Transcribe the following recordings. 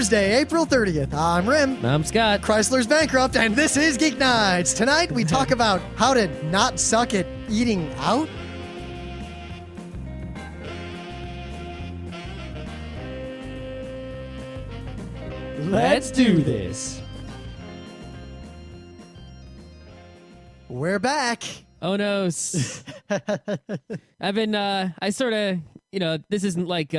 Thursday, April 30th. I'm Rim. I'm Scott. Chrysler's bankrupt, and this is Geeknights. Tonight, we talk about how to not suck at eating out. Let's do this. We're back. Oh no. I've been, I sort of, this isn't like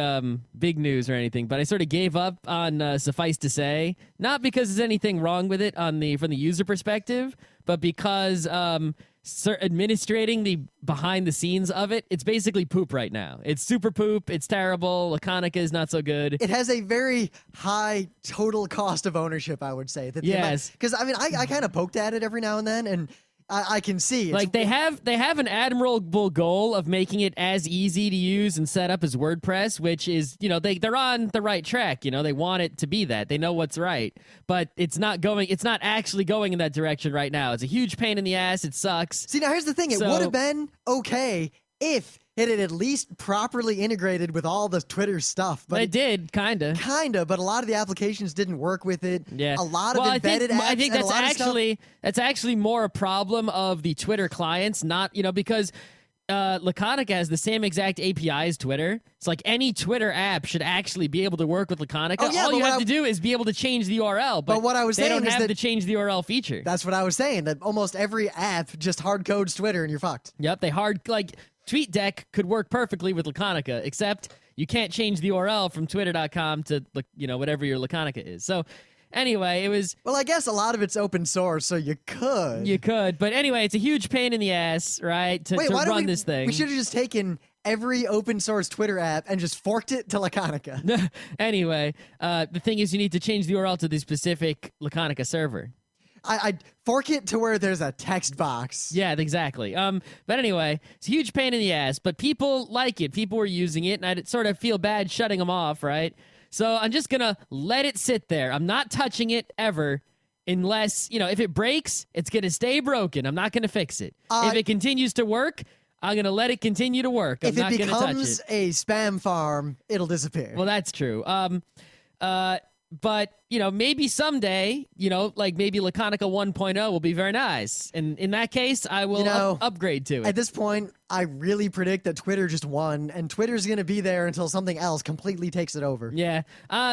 big news or anything, but I sort of gave up on Suffice to Say, not because there's anything wrong with it from the user perspective, but because administrating the behind the scenes of it, it's basically poop right now. It's super poop. It's terrible. Laconica is not so good. It has a very high total cost of ownership, I would say. Yes. Because, I kind of poked at it every now and then, and I can see. Like they have an admirable goal of making it as easy to use and set up as WordPress, which is, they're on the right track. They want it to be that. They know what's right, but it's not actually going in that direction right now. It's a huge pain in the ass. It sucks. See, now here's the thing. It would have been okay if it had at least properly integrated with all the Twitter stuff. But it did, kinda, but a lot of the applications didn't work with it. Yeah, a lot of embedded apps. I think that's actually more a problem of the Twitter clients, not because Laconica has the same exact API as Twitter. It's like any Twitter app should actually be able to work with Laconica. Oh, yeah, all you have to do is be able to change the URL. But what I was saying they don't is have that to change the URL feature. That's what I was saying. That almost every app just hard codes Twitter, and you're fucked. Yep, TweetDeck could work perfectly with Laconica, except you can't change the URL from twitter.com to, whatever your Laconica is. So, anyway, it was... Well, I guess a lot of it's open source, so you could. You could. But anyway, it's a huge pain in the ass, right, to run this thing. We should have just taken every open source Twitter app and just forked it to Laconica. Anyway, the thing is you need to change the URL to the specific Laconica server. I'd fork it to where there's a text box. Yeah, exactly. But anyway, it's a huge pain in the ass, but people like it. People were using it, and I'd sort of feel bad shutting them off, right? So I'm just going to let it sit there. I'm not touching it ever unless, if it breaks, it's going to stay broken. I'm not going to fix it. If it continues to work, I'm going to let it continue to work. I'm not going to touch it. If it becomes a spam farm, it'll disappear. Well, that's true. But, maybe someday, like maybe Laconica 1.0 will be very nice. And in that case, I will upgrade to it. At this point, I really predict that Twitter just won, and Twitter's going to be there until something else completely takes it over. Yeah.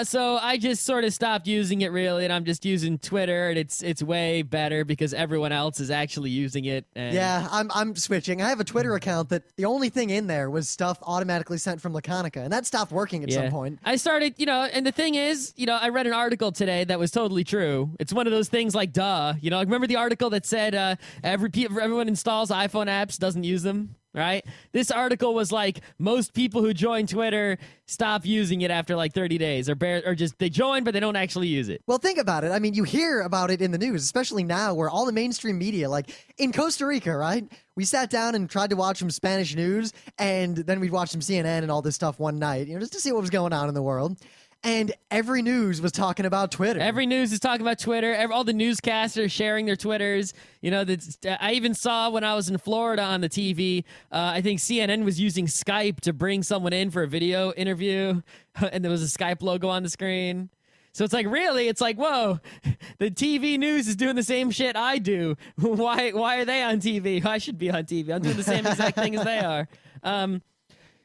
So I just sort of stopped using it, really, and I'm just using Twitter, and it's way better because everyone else is actually using it. And yeah, I'm switching. I have a Twitter account that the only thing in there was stuff automatically sent from Laconica, and that stopped working at some point. I started, and the thing is, I read an article today that was totally true. It's one of those things like, duh. Remember the article that said everyone installs iPhone apps, doesn't use them? Right? This article was like most people who join Twitter stop using it after like 30 days or just they join, but they don't actually use it. Well, think about it. I mean, you hear about it in the news, especially now where all the mainstream media, like in Costa Rica, right? We sat down and tried to watch some Spanish news, and then we'd watch some CNN and all this stuff one night, just to see what was going on in the world. And every news was talking about Twitter. Every news is talking about Twitter. All the newscasters sharing their Twitters. I even saw when I was in Florida on the TV, I think CNN was using Skype to bring someone in for a video interview, and there was a Skype logo on the screen. So it's like, really? It's like, whoa, the TV news is doing the same shit I do. Why are they on TV? I should be on TV. I'm doing the same exact thing as they are.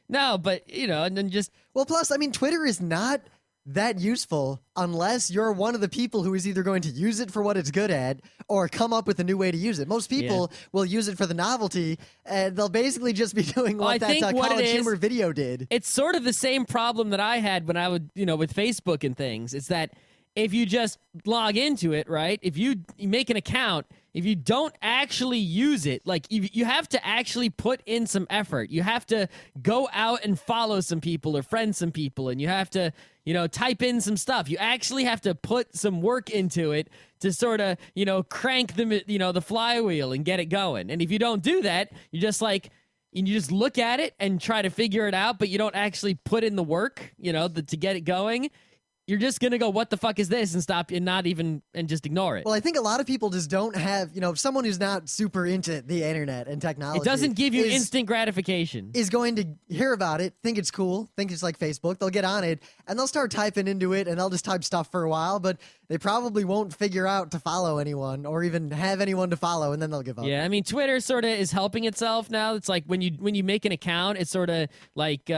No, but, and then just... Well, plus, Twitter is not that useful unless you're one of the people who is either going to use it for what it's good at or come up with a new way to use it. Most people will use it for the novelty, and they'll basically just be doing what that College Humor video did. It's sort of the same problem that I had when I would, with Facebook and things. It's that if you just log into it, right, if you make an account, if you don't actually use it, like you have to actually put in some effort. You have to go out and follow some people or friend some people, and you have to, type in some stuff. You actually have to put some work into it to sort of, crank the flywheel and get it going. And if you don't do that, you just look at it and try to figure it out, but you don't actually put in the work, to get it going. you're just gonna go, what the fuck is this, and stop and not even and just ignore it. Well, I think a lot of people just don't have, someone who's not super into the internet and technology. It doesn't give you instant gratification. Is going to hear about it, think it's cool, think it's like Facebook. They'll get on it and they'll start typing into it and they'll just type stuff for a while, but they probably won't figure out to follow anyone or even have anyone to follow, and then they'll give up. Yeah, I mean, Twitter sort of is helping itself now. It's like when you make an account, it sort of like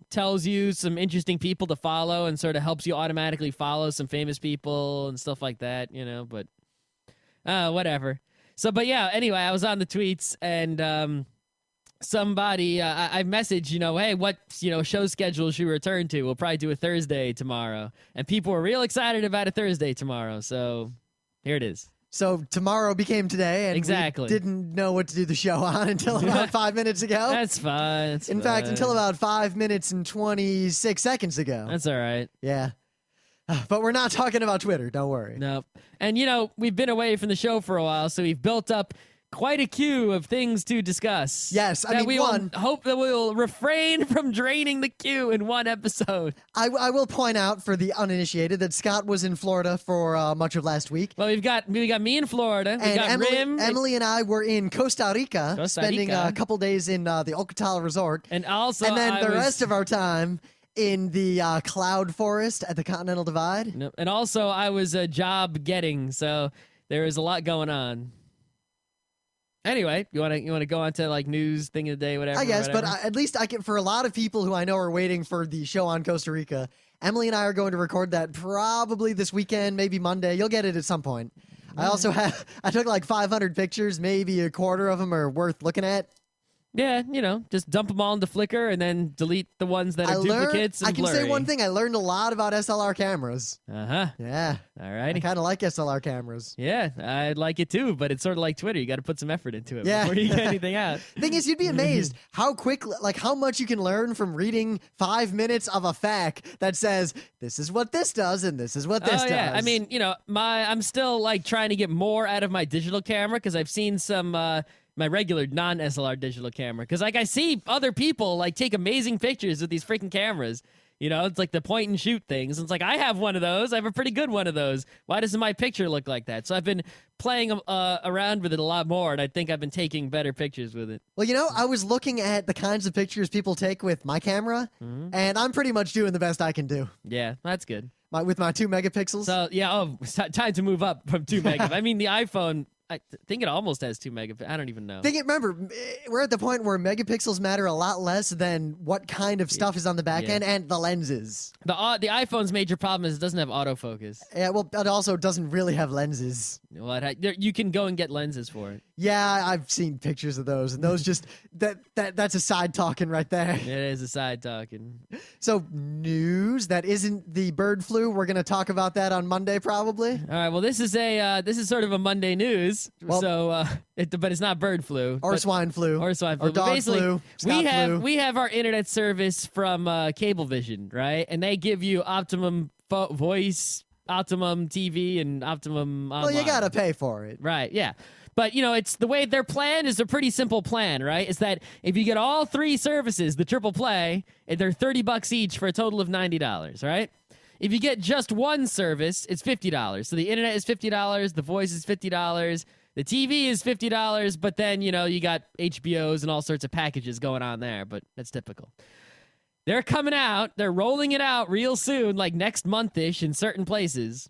tells you some interesting people to follow and sort of helps you automatically follow some famous people and stuff like that, but whatever. So, but yeah, anyway, I was on the tweets and somebody, I messaged, hey, what, show schedule should we return to? We'll probably do a Thursday tomorrow. And people were real excited about a Thursday tomorrow. So here it is. So tomorrow became today, and exactly. We didn't know what to do the show on until about 5 minutes ago. That's fine. In fact, until about 5 minutes and 26 seconds ago. That's all right. Yeah. But we're not talking about Twitter. Don't worry. Nope. And, we've been away from the show for a while, so we've built up quite a queue of things to discuss. Yes, we hope that we'll refrain from draining the queue in one episode. I will point out for the uninitiated that Scott was in Florida for much of last week. Well, we got me in Florida. We got Emily and I were in Costa Rica, spending a couple days in the Octal Resort. And then the rest of our time in the cloud forest at the Continental Divide. Nope. And also I was job getting, so there was a lot going on. Anyway, you want to go on to like news thing of the day, whatever. I guess, whatever. but at least I can. For a lot of people who I know are waiting for the show on Costa Rica, Emily and I are going to record that probably this weekend, maybe Monday. You'll get it at some point. I also I took like 500 pictures, maybe a quarter of them are worth looking at. Yeah, just dump them all into Flickr and then delete the ones that are duplicates and blurry. I can say one thing. I learned a lot about SLR cameras. Uh-huh. Yeah. All righty. I kind of like SLR cameras. Yeah, I like it too, but it's sort of like Twitter. You got to put some effort into it before you get anything out. Thing is, you'd be amazed how how much you can learn from reading 5 minutes of a fact that says, this is what this does and this is what this does. Yeah. I mean, I'm still like trying to get more out of my digital camera because I've seen some... my regular non-SLR digital camera. Because, I see other people, like, take amazing pictures with these freaking cameras. It's like the point and shoot things. It's like, I have one of those. I have a pretty good one of those. Why doesn't my picture look like that? So I've been playing around with it a lot more, and I think I've been taking better pictures with it. Well, I was looking at the kinds of pictures people take with my camera, and I'm pretty much doing the best I can do. Yeah, that's good. With my 2 megapixels. So, yeah, time to move up from 2 megapixels. I mean, the iPhone... I think it almost has 2 megapixels. I don't even know. Remember, we're at the point where megapixels matter a lot less than what kind of stuff is on the back end and the lenses. The iPhone's major problem is it doesn't have autofocus. Yeah, well, it also doesn't really have lenses. You can go and get lenses for it. Yeah, I've seen pictures of those, and those just that's a side talking right there. It is a side talking. So news that isn't the bird flu. We're gonna talk about that on Monday, probably. All right. Well, this is sort of a Monday news. Well, so, but it's not bird flu or swine flu or swine flu. Or dog flu. We have our internet service from Cablevision, right? And they give you Optimum Voice, Optimum TV, and Optimum Online. Well, you gotta pay for it, right? Yeah. But, it's the way their plan is a pretty simple plan, right? It's that if you get all 3 services, the triple play, they're $30 each for a total of $90, right? If you get just one service, it's $50. So the internet is $50, the voice is $50, the TV is $50, but then, you got HBOs and all sorts of packages going on there, but that's typical. They're coming out, they're rolling it out real soon, like next month-ish in certain places.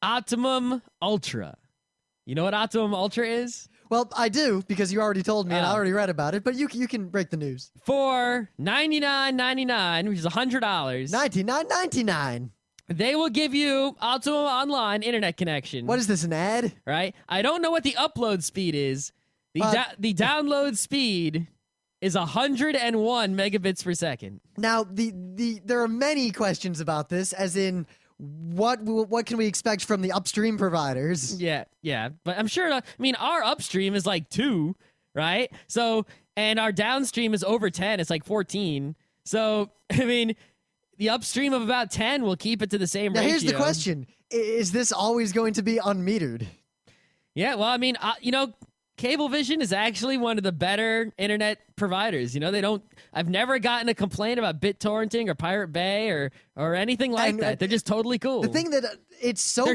Optimum Ultra. You know what Optimum Ultra is? Well, I do, because you already told me and I already read about it, but you can break the news. For $99.99, which is $100. $99.99. They will give you Optimum Online internet connection. What is this, an ad? Right? I don't know what the upload speed is. The download speed is 101 megabits per second. Now, there are many questions about this, as in... What can we expect from the upstream providers? Yeah, but I'm sure. Our upstream is like 2, right? So, and our downstream is over 10. It's like 14. So, the upstream of about 10 will keep it to the same ratio. Now, here's the question: is this always going to be unmetered? Yeah. Well, Cablevision is actually one of the better internet providers. You know, I've never gotten a complaint about BitTorrenting or Pirate Bay or anything like that. They're just totally cool. The thing that it's so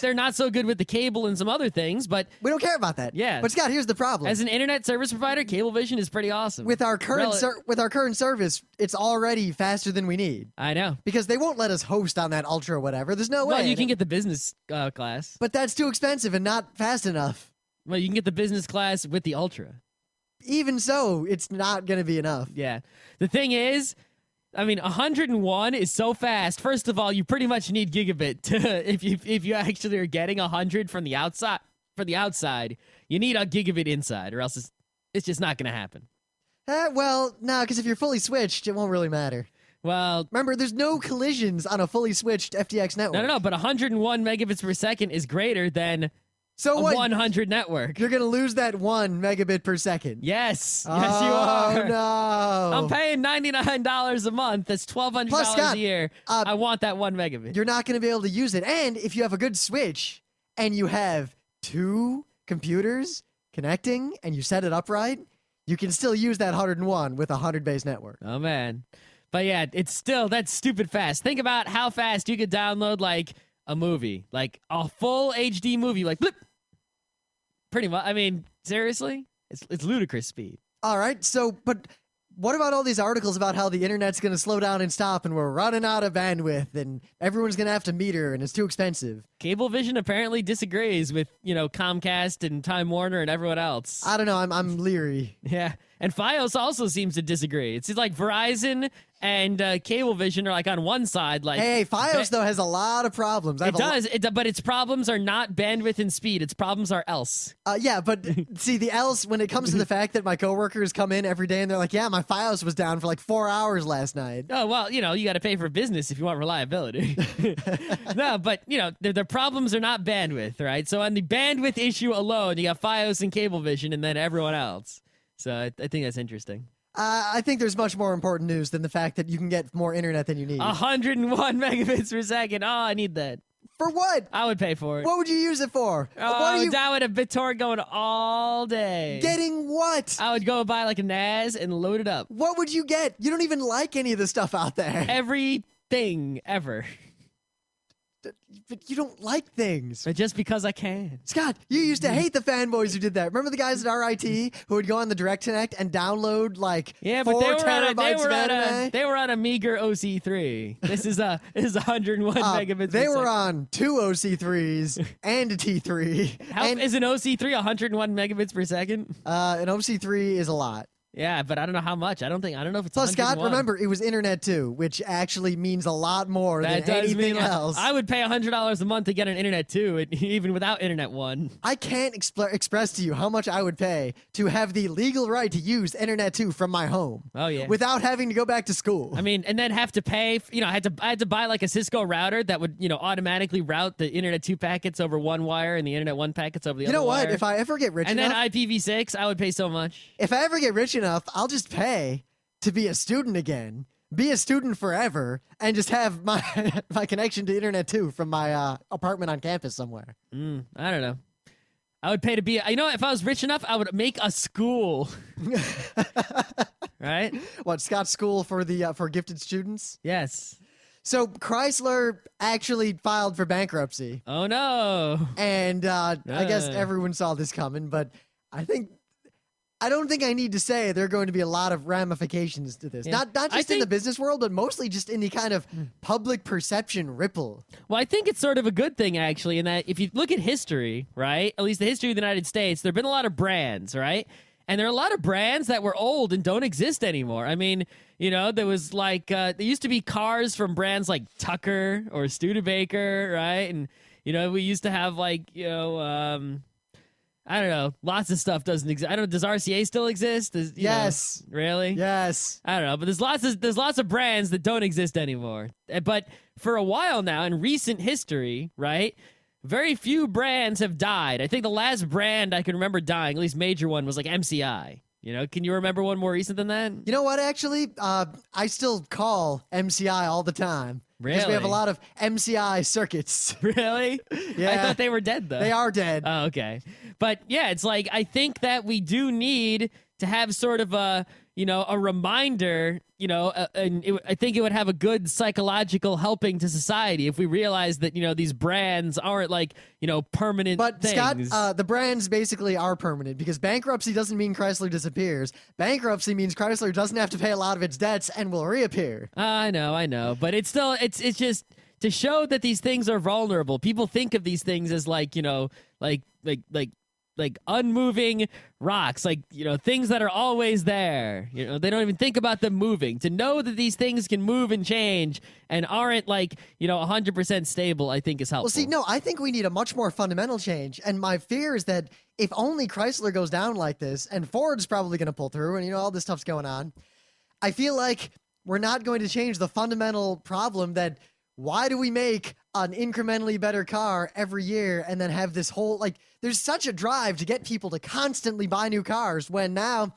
they're not so good with the cable and some other things, but we don't care about that. Yeah. But Scott, here's the problem. As an internet service provider, Cablevision is pretty awesome. With our current service, it's already faster than we need. I know. Because they won't let us host on that Ultra or whatever. There's no way. Well, you can get the business class. But that's too expensive and not fast enough. Well, you can get the business class with the Ultra. Even so, it's not going to be enough. Yeah. The thing is, I mean, 101 is so fast. First of all, you pretty much need gigabit to, if you actually are getting 100 from the outside. For the outside, you need a gigabit inside, or else it's just not going to happen. Well, no, because if you're fully switched, it won't really matter. Well, remember, there's no collisions on a fully switched FTX network. No, but 101 megabits per second is greater than a 100 network. You're going to lose that 1 megabit per second. Yes. Yes, you are. Oh, no. I'm paying $99 a month. That's $1,200 a year. I want that 1 megabit. You're not going to be able to use it. And if you have a good switch and you have 2 computers connecting and you set it up right, you can still use that 101 with a 100 base network. Oh, man. But yeah, that's stupid fast. Think about how fast you could download, like, a movie, like a full HD movie, like blip. Pretty much. I mean, seriously, it's ludicrous speed. All right. So, but what about all these articles about how the internet's going to slow down and stop, and we're running out of bandwidth, and everyone's going to have to meter, and it's too expensive? Cablevision apparently disagrees with Comcast and Time Warner and everyone else. I don't know. I'm leery. Yeah, and FiOS also seems to disagree. It's like Verizon and Cablevision are like on one side. Like, hey, FiOS though has a lot of problems. But its problems are not bandwidth and speed. Its problems are else. Yeah, but see the else when it comes to the fact that my coworkers come in every day and they're like, yeah, my FiOS was down for like 4 hours last night. Oh well, you got to pay for business if you want reliability. No, but their problems are not bandwidth, right? So on the bandwidth issue alone, you got FiOS and Cablevision, and then everyone else. So I think that's interesting. I think there's much more important news than the fact that you can get more internet than you need. 101 megabits per second. Oh, I need that. For what? I would pay for it. What would you use it for? That would have BitTorrent going all day. Getting what? I would go buy like a NAS and load it up. What would you get? You don't even like any of the stuff out there. Everything ever. But you don't like things. But just because I can. Scott, you used to hate the fanboys who did that. Remember the guys at RIT who would go on the Direct Connect and download like 4 terabytes of anime? They were on a meager OC3. This is 101 megabits per They were second. on 2 OC3s and a T3. Is an OC3 101 megabits per second? An OC3 is a lot. Yeah, but I don't know how much. I don't know if it's Plus, 101. Scott, remember, it was Internet 2, which actually means a lot more than anything else. I would pay $100 a month to get an Internet 2, even without Internet 1. I can't express to you how much I would pay to have the legal right to use Internet 2 from my home. Oh, yeah. Without having to go back to school. I mean, and then have to pay, I had to buy like a Cisco router that would, automatically route the Internet 2 packets over one wire and the Internet 1 packets over the other wire. You know what? If I ever get rich enough... And then IPv6, I would pay so much. If I ever get rich enough, I'll just pay to be a student again, be a student forever, and just have my my connection to Internet 2 from my apartment on campus somewhere. I don't know. I would pay to be, if I was rich enough, I would make a school. Right? What, Scott's school for the for gifted students? Yes. So Chrysler actually filed for bankruptcy. Oh no. And I guess everyone saw this coming, but I don't think I need to say there are going to be a lot of ramifications to this. Yeah. Not just in the business world, but mostly just in the kind of public perception ripple. Well, I think it's sort of a good thing, actually, in that if you look at history, right, at least the history of the United States, there have been a lot of brands, right? And there are a lot of brands that were old and don't exist anymore. I mean, there was like, there used to be cars from brands like Tucker or Studebaker, right? And, we used to have like, I don't know. Lots of stuff doesn't exist. I don't know. Does RCA still exist? Yes. Really? Yes. I don't know. But there's lots of brands that don't exist anymore. But for a while now, in recent history, right, very few brands have died. I think the last brand I can remember dying, at least major one, was like MCI. Can you remember one more recent than that? You know what, actually? I still call MCI all the time. Really? Because we have a lot of MCI circuits. Really? Yeah. I thought they were dead, though. They are dead. Oh, okay. But yeah, it's like I think that we do need to have sort of a a reminder, I think it would have a good psychological helping to society if we realize that these brands aren't like permanent But things. Scott, the brands basically are permanent because bankruptcy doesn't mean Chrysler disappears. Bankruptcy means Chrysler doesn't have to pay a lot of its debts and will reappear. I know, but it's still it's just to show that these things are vulnerable. People think of these things as like like unmoving rocks, like things that are always there. They don't even think about them moving. To know that these things can move and change and aren't like 100% stable, I think is helpful. Well, see, no, I think we need a much more fundamental change, and my fear is that if only Chrysler goes down like this, and Ford's probably going to pull through, and all this stuff's going on, I feel like we're not going to change the fundamental problem that why do we make an incrementally better car every year and then have this whole, like, there's such a drive to get people to constantly buy new cars when now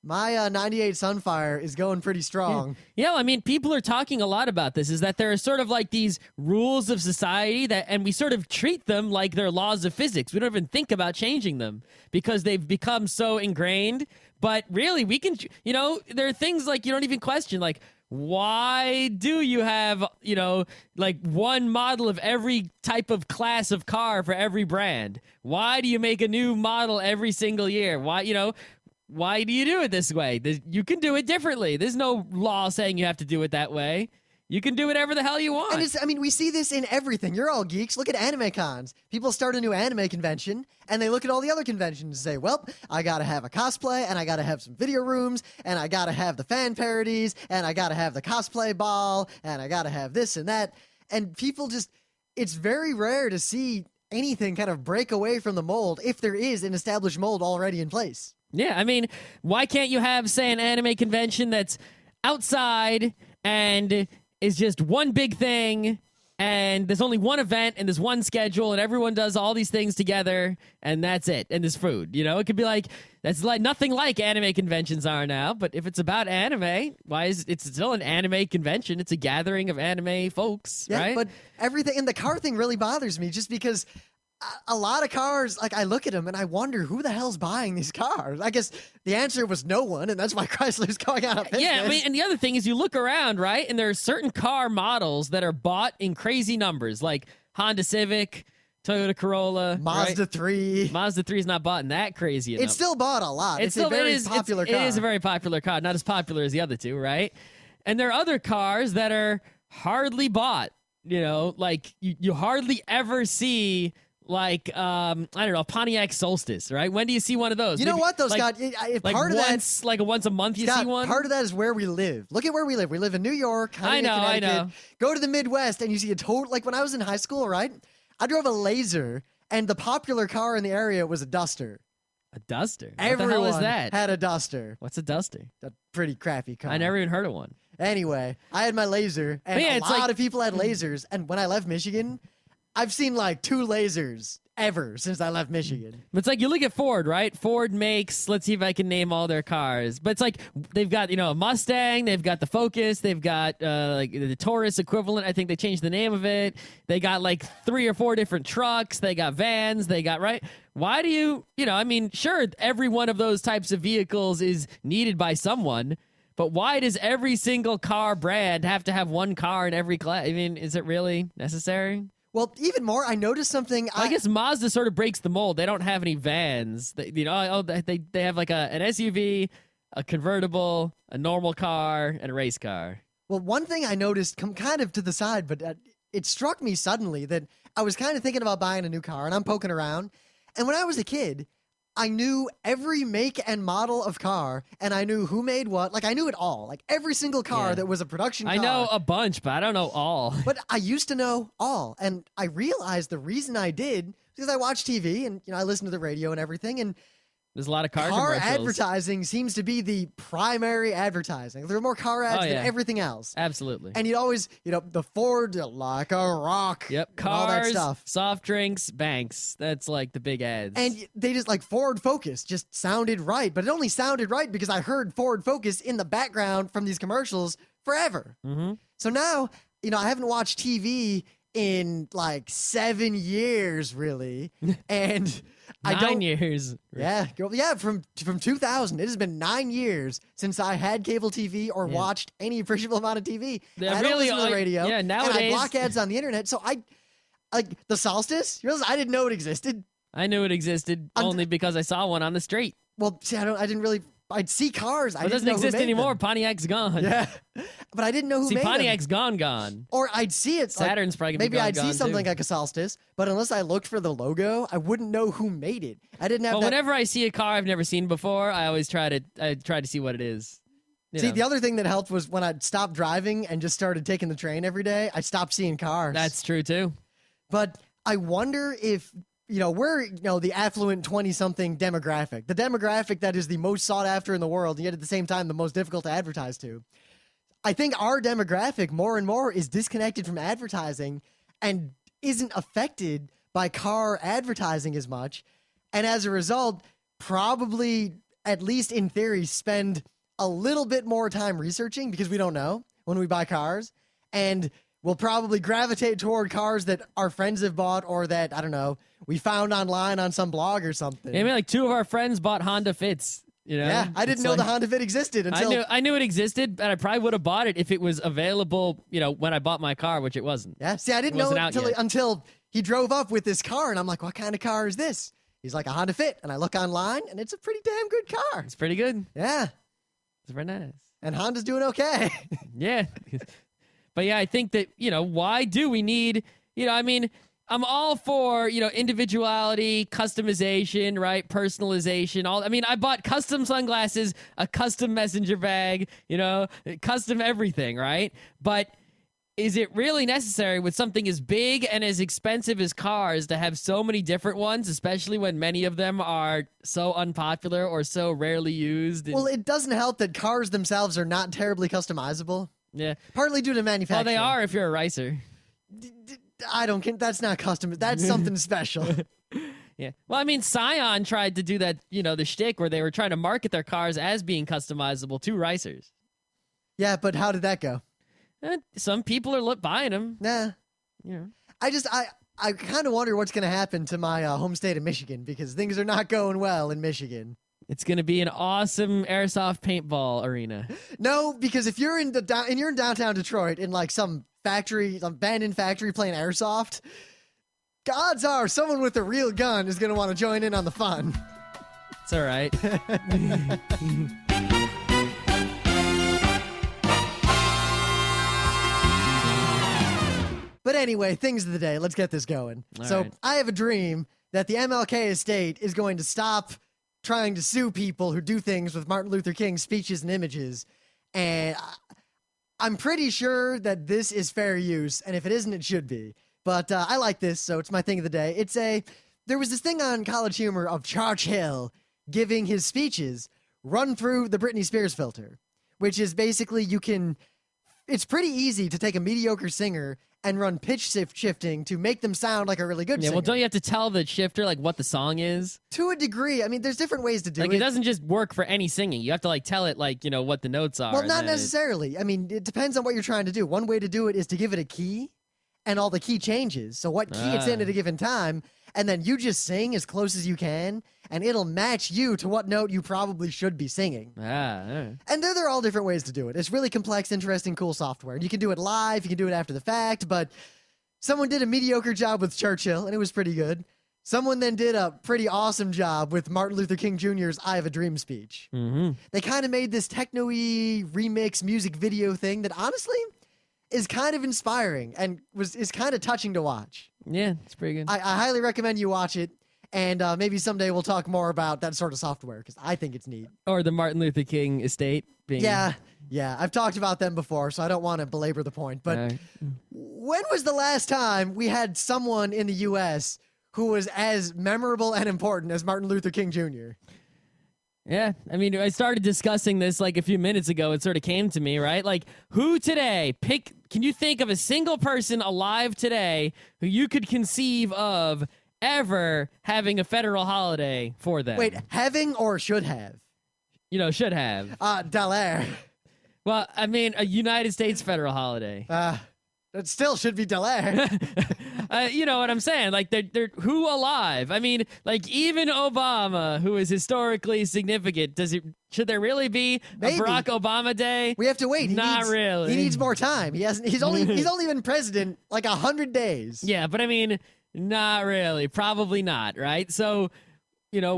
my 98 Sunfire is going pretty strong. Yeah, I mean, people are talking a lot about this, is that there are sort of like these rules of society that, and we sort of treat them like they're laws of physics. We don't even think about changing them because they've become so ingrained. But really, we can, there are things like you don't even question, like, why do you have, like one model of every type of class of car for every brand? Why do you make a new model every single year? Why do you do it this way? You can do it differently. There's no law saying you have to do it that way. You can do whatever the hell you want. And we see this in everything. You're all geeks. Look at anime cons. People start a new anime convention, and they look at all the other conventions and say, well, I got to have a cosplay, and I got to have some video rooms, and I got to have the fan parodies, and I got to have the cosplay ball, and I got to have this and that. And people just, it's very rare to see anything kind of break away from the mold if there is an established mold already in place. Yeah, I mean, why can't you have, say, an anime convention that's outside and is just one big thing, and there's only one event, and there's one schedule, and everyone does all these things together, and that's it, and there's food, It could be like, that's like nothing like anime conventions are now, but if it's about anime, why is it's still an anime convention? It's a gathering of anime folks, yeah, right? But everything, and the car thing really bothers me just because a lot of cars, like, I look at them and I wonder who the hell's buying these cars. I guess the answer was no one, and that's why Chrysler's going out of business. Yeah, I mean, and the other thing is you look around, right, and there are certain car models that are bought in crazy numbers, like Honda Civic, Toyota Corolla, Mazda 3. Mazda 3 is not bought in that crazy enough. It's still bought a lot. It's a very popular car. It is a very popular car, not as popular as the other two, right? And there are other cars that are hardly bought, like you hardly ever see, like, I don't know, Pontiac Solstice, right? When do you see one of those? You know what, though, Scott? Like part of once, that, like once a month you see one? Part of that is where we live. Look at where we live. We live in New York. I know. Go to the Midwest, and you see a total, like when I was in high school, right? I drove a Laser, and the popular car in the area was a Duster. A Duster? Everyone what the hell is that? had a Duster. What's a Duster? A pretty crappy car. I never even heard of one. Anyway, I had my Laser, and a lot of people had Lasers, and when I left Michigan, I've seen like 2 Lasers ever since I left Michigan. But it's like, you look at Ford, right? Ford makes, let's see if I can name all their cars. But it's like, they've got, a Mustang, they've got the Focus, they've got like the Taurus equivalent. I think they changed the name of it. They got like 3 or 4 different trucks. They got vans. They got, right? Why do you, I mean, sure, every one of those types of vehicles is needed by someone. But why does every single car brand have to have one car in every class? I mean, is it really necessary? Well, even more, I noticed something. I guess Mazda sort of breaks the mold. They don't have any vans. They have like an SUV, a convertible, a normal car, and a race car. Well, one thing I noticed, come kind of to the side, but it struck me suddenly that I was kind of thinking about buying a new car, and I'm poking around. And when I was a kid, I knew every make and model of car, and I knew who made what. Like, I knew it all. Like, every single car that was a production car. I know a bunch, but I don't know all. But I used to know all. And I realized the reason I did was because I watched TV, and, I listened to the radio and everything, and there's a lot of car commercials. commercials. Advertising seems to be the primary advertising. There are more car ads than everything else. Absolutely. And you'd always, the Ford, like a rock. Yep. Cars, all that stuff. Soft drinks, banks. That's like the big ads. And they just, like, Ford Focus just sounded right. But it only sounded right because I heard Ford Focus in the background from these commercials forever. Mm-hmm. So now, I haven't watched TV in like 7 years, really. And I 9 don't. years. Yeah, from 2000. It has been 9 years since I had cable TV or watched any appreciable amount of TV. Yeah, And I don't really, listen to the radio. yeah, and I nowadays- block ads on the internet. So I like the solstice. You realize I didn't know it existed. I knew it existed only because I saw one on the street. Well, see, I didn't really. I'd see cars. It doesn't exist anymore. Pontiac's gone. Yeah, but I didn't know who See, made Pontiac's them. gone. Or I'd see it. like, Saturn's probably gonna be maybe I'd gone see something too. like a solstice, but unless I looked for the logo, I wouldn't know who made it. I didn't have Well, that. whenever I see a car I've never seen before, I always try to see what it is. You See, know. the other thing that helped was when I stopped driving and just started taking the train every day, I stopped seeing cars. That's true too. But I wonder if, we're, the affluent 20-something demographic, the demographic that is the most sought after in the world, and yet at the same time the most difficult to advertise to. I think our demographic more and more is disconnected from advertising and isn't affected by car advertising as much. And as a result, probably, at least in theory, spend a little bit more time researching because we don't know when we buy cars. And we'll probably gravitate toward cars that our friends have bought or that, I don't know, we found online on some blog or something. Yeah, I mean, like 2 of our friends bought Honda Fits. Yeah, I didn't It's know like- the Honda Fit existed until... I knew it existed, and I probably would have bought it if it was available, when I bought my car, which it wasn't. Yeah, see, I didn't know wasn't it out yet. until he drove up with this car, and I'm like, what kind of car is this? He's like, a Honda Fit. And I look online, and it's a pretty damn good car. It's pretty good. Yeah, It's very nice. and Honda's doing okay. Yeah. But yeah, I think that, why do we need, I'm all for, individuality, customization, right? Personalization, I bought custom sunglasses, a custom messenger bag, custom everything, right? But is it really necessary with something as big and as expensive as cars to have so many different ones, especially when many of them are so unpopular or so rarely used? Well, it doesn't help that cars themselves are not terribly customizable, yeah. partly due to Well, manufacturing. they are if you're a racer. I don't care. That's not custom. That's something special. Yeah. Well, Scion tried to do that, the shtick where they were trying to market their cars as being customizable to racers. Yeah, but how did that go? Some people are buying them. Nah. I kind of wonder what's going to happen to my home state of Michigan because things are not going well in Michigan. It's going to be an awesome airsoft paintball arena. No, because if you're in downtown Detroit in like some factory, abandoned factory playing airsoft, odds are someone with a real gun is going to want to join in on the fun. It's all right. But anyway, things of the day. Let's get this going. All So right. I have a dream that the MLK estate is going to stop trying to sue people who do things with Martin Luther King's speeches and images. And I'm pretty sure that this is fair use. And if it isn't, it should be. But I like this, so it's my thing of the day. There was this thing on College Humor of Churchill giving his speeches run through the Britney Spears filter, which is basically it's pretty easy to take a mediocre singer and run pitch shifting to make them sound like a really good Yeah, singer. well, don't you have to tell the shifter what the song is? To a degree. There's different ways to do It doesn't just work for any singing. You have to tell it what the notes are. Well, and not then necessarily. It depends on what you're trying to do. One way to do it is to give it a key and all the key changes. So what key it's in at a given time, and then you just sing as close as you can, and it'll match you to what note you probably should be singing. all right. And there are all different ways to do it. It's really complex, interesting, cool software. You can do it live, you can do it after the fact, but someone did a mediocre job with Churchill, and it was pretty good. Someone then did a pretty awesome job with Martin Luther King Jr.'s I Have a Dream speech. Mm-hmm. They kind of made this techno-y remix music video thing that honestly is kind of inspiring and is kind of touching to watch. Yeah, it's pretty good. I highly recommend you watch it, and maybe someday we'll talk more about that sort of software because I think it's neat. Or the Martin Luther King estate being. Yeah, I've talked about them before, so I don't want to belabor the point. But All right. when was the last time we had someone in the U.S. who was as memorable and important as Martin Luther King Jr.? Yeah, I started discussing this a few minutes ago. It sort of came to me, right? Who today, can you think of a single person alive today who you could conceive of ever having a federal holiday for them? Wait, having or should have? Should have. Dallaire. Well, a United States federal holiday. That still should be delayed. You know what I'm saying? Like, they're who alive? I mean, like, even Obama, who is historically significant, should there really be Maybe. a Barack Obama Day? We have to wait. Not really. He needs more time. He's only been president like 100 days. Yeah, but I mean, not really. Probably not, right? So, you know,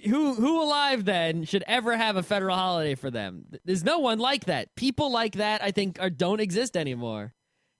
who alive then should ever have a federal holiday for them? There's no one like that. People like that, I think, don't exist anymore.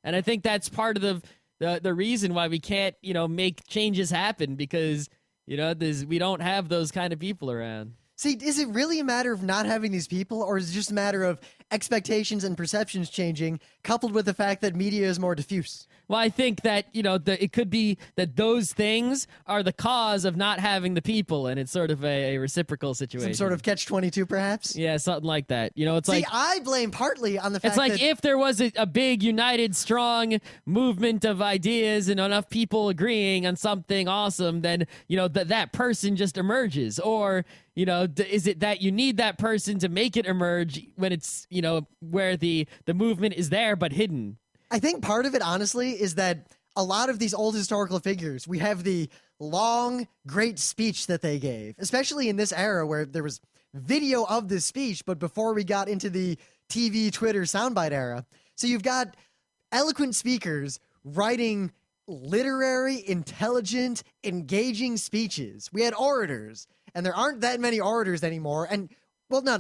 And I think that's part of the reason why we can't, you know, make changes happen, because, you know, we don't have those kind of people around. See, is it really a matter of not having these people, or is it just a matter of expectations and perceptions changing, coupled with the fact that media is more diffuse? Well, I think that, you know, it could be that those things are the cause of not having the people, and it's sort of a reciprocal situation. Some sort of catch-22, perhaps? Yeah, something like that. You know, it's like... See, I blame partly on the fact that... It's like if there was a big, united, strong movement of ideas and enough people agreeing on something awesome, then, you know, that person just emerges. Or, you know, is it that you need that person to make it emerge when it's, you know, where the movement is there but hidden? I think part of it, honestly, is that a lot of these old historical figures, we have the long, great speech that they gave, especially in this era where there was video of this speech, but before we got into the TV, Twitter, soundbite era. So you've got eloquent speakers writing literary, intelligent, engaging speeches. We had orators, and there aren't that many orators anymore. And, well, no,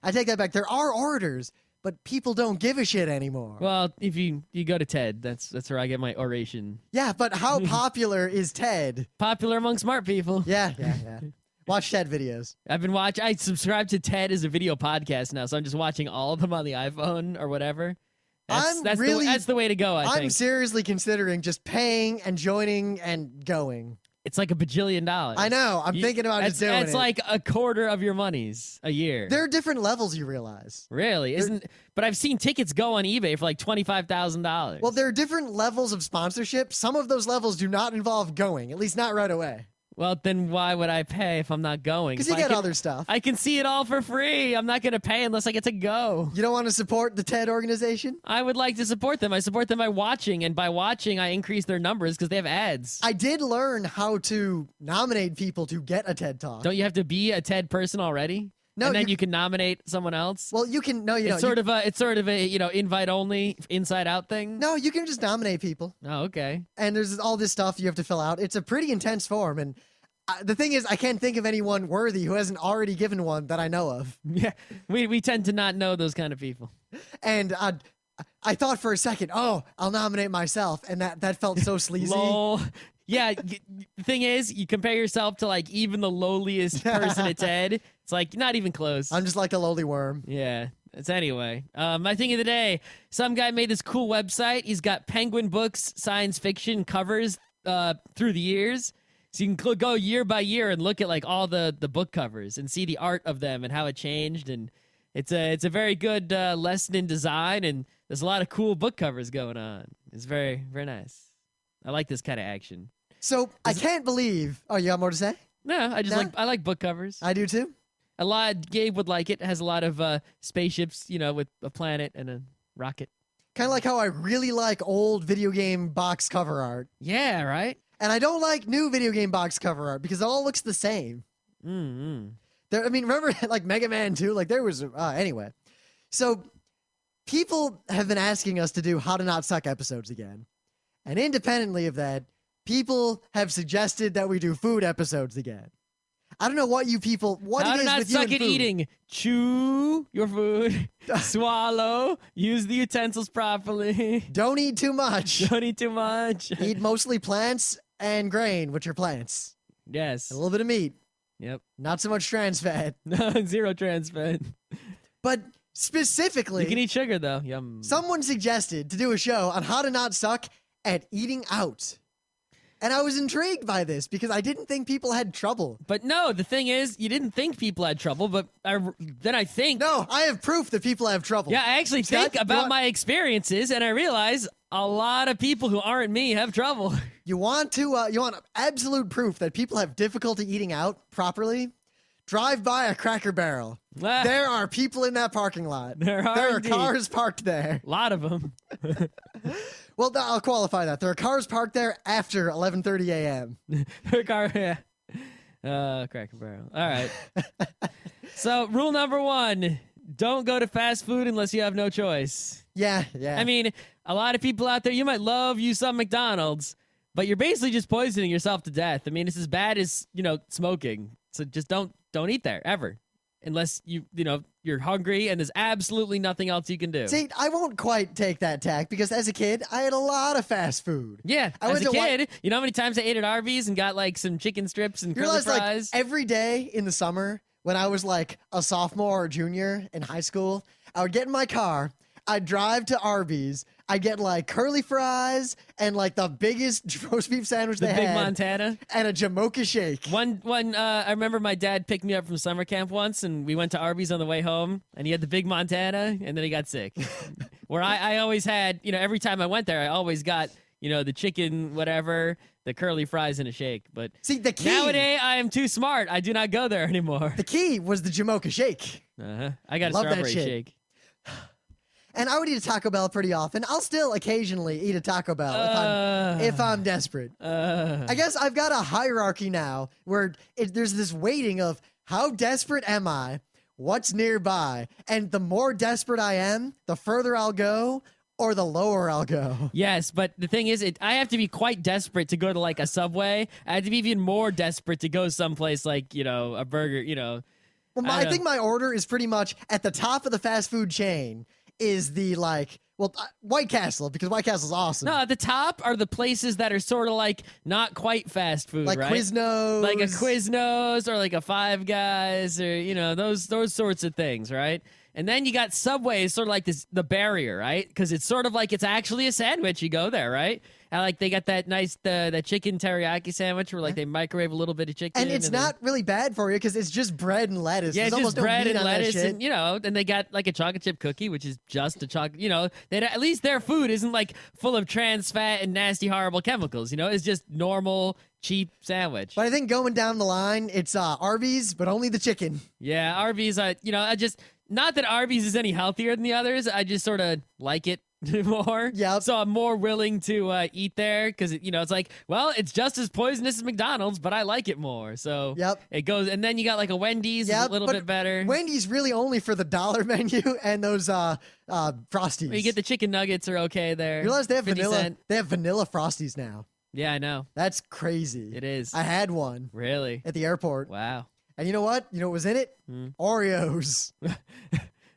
I take that back. There are orators, but people don't give a shit anymore. Well, if you go to TED, that's where I get my oration. Yeah, but how popular is TED? Popular among smart people. Yeah. Watch TED videos. I subscribe to TED as a video podcast now, so I'm just watching all of them on the iPhone or whatever. That's the way to go, I think. I'm seriously considering just paying and joining and going. It's like $1 bajillion. I know. I'm thinking about just doing it. It's like a quarter of your monies a year. There are different levels, you realize. Really? But I've seen tickets go on eBay for like $25,000. Well, there are different levels of sponsorship. Some of those levels do not involve going, at least not right away. Well, then why would I pay if I'm not going? Because you get other stuff. I can see it all for free. I'm not going to pay unless I get to go. You don't want to support the TED organization? I would like to support them. I support them by watching, and by watching, I increase their numbers because they have ads. I did learn how to nominate people to get a TED Talk. Don't you have to be a TED person already? No, and then you can nominate someone else. Well, you can. No, you it's know, sort of a you know, invite only, inside out thing. No, you can just nominate people. Oh, okay. And there's all this stuff you have to fill out. It's a pretty intense form, and the thing is, I can't think of anyone worthy who hasn't already given one that I know of. Yeah, we tend to not know those kind of people. And I thought for a second, oh, I'll nominate myself, and that felt so sleazy. Lol. Yeah, the thing is, you compare yourself to like even the lowliest person at TED. It's like not even close. I'm just like a lowly worm. Yeah. It's anyway. My thing of the day, some guy made this cool website. He's got Penguin Books science fiction covers through the years. So you can go year by year and look at like all the book covers and see the art of them and how it changed. And it's a very good lesson in design, and there's a lot of cool book covers going on. It's very, very nice. I like this kind of action. So I can't believe. Oh, you got more to say? No, I like book covers. I do too. Gabe would like it. It has a lot of spaceships, you know, with a planet and a rocket. Kind of like how I really like old video game box cover art. Yeah, right? And I don't like new video game box cover art because it all looks the same. Mm-hmm. I mean, remember like Mega Man 2? Like there was, anyway. So people have been asking us to do How to Not Suck episodes again. And independently of that, people have suggested that we do food episodes again. I don't know what you people, what How it to is not with suck you at and food. eating. Chew your food. Swallow. Use the utensils properly. Don't eat too much. Don't eat too much. Eat mostly plants and grain, which are plants. Yes. A little bit of meat. Yep. Not so much trans fat. Zero trans fat. But specifically, You can eat sugar though. Yum. someone suggested to do a show on how to not suck at eating out. And I was intrigued by this because I didn't think people had trouble. But no, the thing is, you didn't think people had trouble, but then I think... No, I have proof that people have trouble. Yeah, I actually Scott, think about my experiences, and I realize a lot of people who aren't me have trouble. You want absolute proof that people have difficulty eating out properly? drive by a Cracker Barrel. There are people in that parking lot. There are indeed. cars parked there. A lot of them. Well, I'll qualify that. There are cars parked there after 11:30 a.m. Cracker Barrel. All right. So rule number 1, don't go to fast food unless you have no choice. Yeah. I mean, a lot of people out there, you might love you some McDonald's, but you're basically just poisoning yourself to death. I mean, it's as bad as, smoking. So just don't eat there ever. Unless you're hungry and there's absolutely nothing else you can do. See, I won't quite take that tack because as a kid, I had a lot of fast food. Yeah, as a kid, you know how many times I ate at Arby's and got like some chicken strips and curly fries? Like, every day in the summer when I was like a sophomore or junior in high school, I would get in my car, I'd drive to Arby's, I'd get like curly fries and like the biggest roast beef sandwich they had. The Big Montana. And a Jamocha shake. I remember my dad picked me up from summer camp once and we went to Arby's on the way home and he had the Big Montana and then he got sick. Where I always had, every time I went there, I always got, the chicken, whatever, the curly fries and a shake. But see, the key. Nowadays, I am too smart. I do not go there anymore. The key was the Jamocha shake. I got a strawberry shake. And I would eat a Taco Bell pretty often. I'll still occasionally eat a Taco Bell if I'm desperate. I guess I've got a hierarchy now where there's this weighting of how desperate am I, what's nearby, and the more desperate I am, the further I'll go or the lower I'll go. Yes, but the thing is, I have to be quite desperate to go to like a Subway. I have to be even more desperate to go someplace like, a burger, Well, I think my order is pretty much at the top of the fast food chain. Is the White Castle, because White Castle's awesome. No, at the top are the places that are sort of like not quite fast food, like right? Quiznos. Like a Quiznos or like a Five Guys or, those sorts of things, right? And then you got Subway, is sort of like the barrier, right? Because it's sort of like it's actually a sandwich. You go there, right? And like they got that nice that chicken teriyaki sandwich where like they microwave a little bit of chicken. And it's not really bad for you because it's just bread and lettuce. Yeah, There's it's just almost bread no meat and on that lettuce, shit. and and they got like a chocolate chip cookie, which is just a chocolate. At least their food isn't like full of trans fat and nasty, horrible chemicals. It's just normal, cheap sandwich. But I think going down the line, it's Arby's, but only the chicken. Yeah, Arby's. I just not that Arby's is any healthier than the others. I just sort of like it more. Yep. So I'm more willing to eat there because it's like, well, it's just as poisonous as McDonald's, but I like it more. So yep. It goes, and then you got like a Wendy's, is a little bit better. Wendy's really only for the dollar menu and those Frosties. Well, you get the chicken nuggets are okay there. You realize they have 50 vanilla? cent. They have vanilla Frosties now. Yeah, I know. That's crazy. It is. I had one Really? at the airport. Wow. And you know what? You know what was in it? Oreos.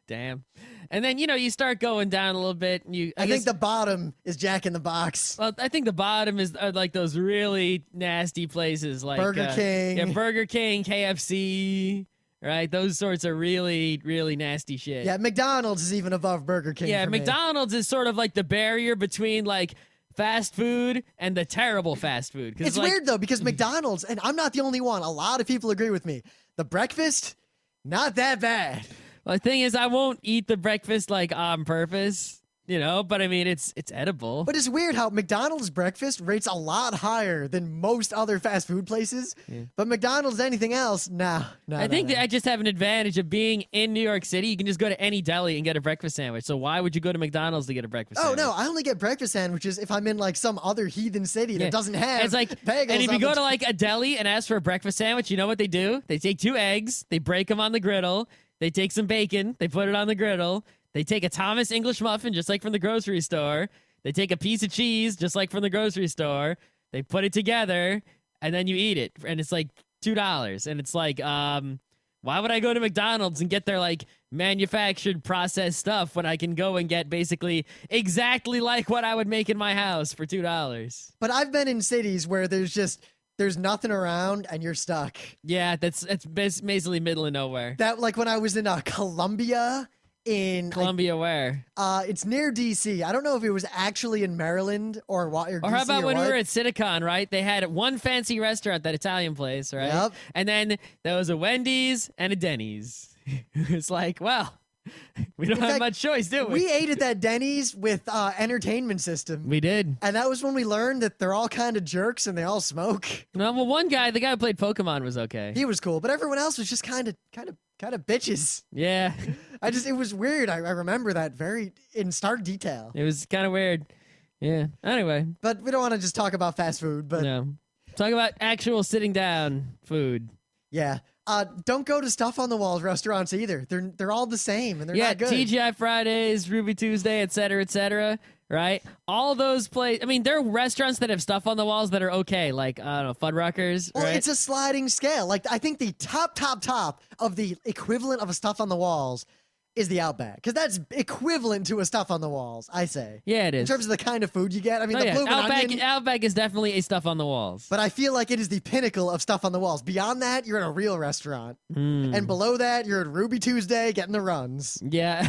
Damn. And then, you start going down a little bit. And I think the bottom is Jack in the Box. Well, I think the bottom are like those really nasty places like Burger King. Yeah, Burger King, KFC, right? Those sorts of really, really nasty shit. Yeah, McDonald's is even above Burger King. Yeah, for me. McDonald's is sort of like the barrier between like fast food and the terrible fast food. It's weird though because McDonald's, and I'm not the only one, a lot of people agree with me. The breakfast, not that bad. Well, the thing is, I won't eat the breakfast like on purpose, but I mean, it's edible. But it's weird how McDonald's breakfast rates a lot higher than most other fast food places. Yeah. But McDonald's, anything else, no. I think that I just have an advantage of being in New York City. You can just go to any deli and get a breakfast sandwich. So why would you go to McDonald's to get a breakfast sandwich? Oh, no, I only get breakfast sandwiches if I'm in like some other heathen city that doesn't have it's like, bagels. And if you go to like a deli and ask for a breakfast sandwich, you know what they do? They take 2 eggs, they break them on the griddle, they take some bacon, they put it on the griddle, they take a Thomas English muffin, just like from the grocery store, they take a piece of cheese, just like from the grocery store, they put it together, and then you eat it, and it's like $2. And it's like, why would I go to McDonald's and get their like manufactured processed stuff when I can go and get basically exactly like what I would make in my house for $2? But I've been in cities where there's nothing around and you're stuck. Yeah, that's basically middle of nowhere. That like when I was in Columbia. Where? It's near DC. I don't know if it was actually in Maryland or DC or how about or when what? we were at Citicon, right? They had one fancy restaurant, that Italian place, right? Yep. And then there was a Wendy's and a Denny's. It's like, well, We don't have much choice, do we? We ate at that Denny's with entertainment system. We did. And that was when we learned that they're all kind of jerks and they all smoke. No, well, one guy, the guy who played Pokemon, was okay. He was cool, but everyone else was just kind of bitches. Yeah. It was weird. I remember that very in stark detail. It was kind of weird. Yeah. Anyway. But we don't want to just talk about fast food, but No. Talk about actual sitting down food. yeah. Don't go to stuff on the walls restaurants either. They're all the same and they're Yeah, not good. TGI Fridays, Ruby Tuesday, et cetera, right? All those places. I mean, there are restaurants that have stuff on the walls that are okay, like, I don't know, Fuddruckers, Well, right? it's a sliding scale. Like, I think the top of the equivalent of a stuff on the walls is the Outback. Because that's equivalent to a stuff on the walls, I say. Yeah, it In is. terms of the kind of food you get. I mean, Oh, the yeah. Bloomin' Onion. Outback is definitely a stuff on the walls. But I feel like it is the pinnacle of stuff on the walls. Beyond that, you're in a real restaurant. And below that, you're at Ruby Tuesday getting the runs. Yeah.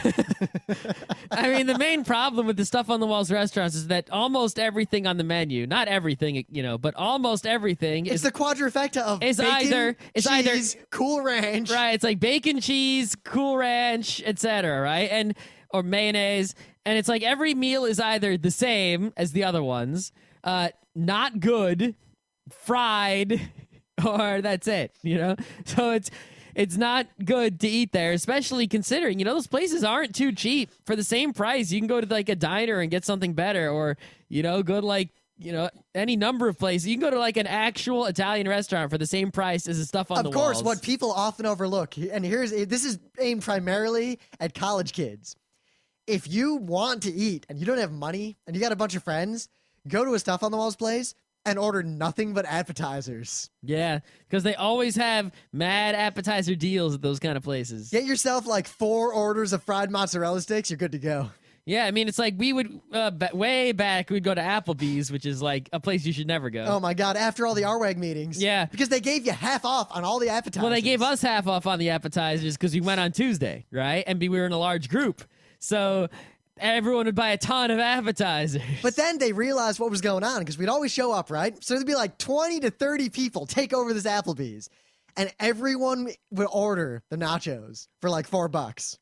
I mean, the main problem with the stuff on the walls restaurants is that almost everything on the menu, not everything, but almost everything It's the quadrifecta of It's bacon, it's cheese, Cool Ranch. right. It's like bacon, cheese, Cool Ranch, etc. Right, or mayonnaise, and it's like every meal is either the same as the other ones, not good, fried, or that's it. So it's not good to eat there, especially considering, those places aren't too cheap. For the same price, you can go to like a diner and get something better, or, go to like, any number of places. You can go to like an actual Italian restaurant for the same price as the stuff on the walls. Of course, what people often overlook, and this is aimed primarily at college kids. If you want to eat and you don't have money and you got a bunch of friends, go to a stuff on the walls place and order nothing but appetizers. Yeah, because they always have mad appetizer deals at those kind of places. Get yourself like 4 orders of fried mozzarella sticks, you're good to go. Yeah, I mean, it's like we would, way back, we'd go to Applebee's, which is like a place you should never go. Oh my God, after all the RWAG meetings. Yeah. Because they gave you half off on all the appetizers. Well, they gave us half off on the appetizers because we went on Tuesday, right? And we were in a large group. So everyone would buy a ton of appetizers. But then they realized what was going on because we'd always show up, right? So there'd be like 20 to 30 people take over this Applebee's. And everyone would order the nachos for like $4.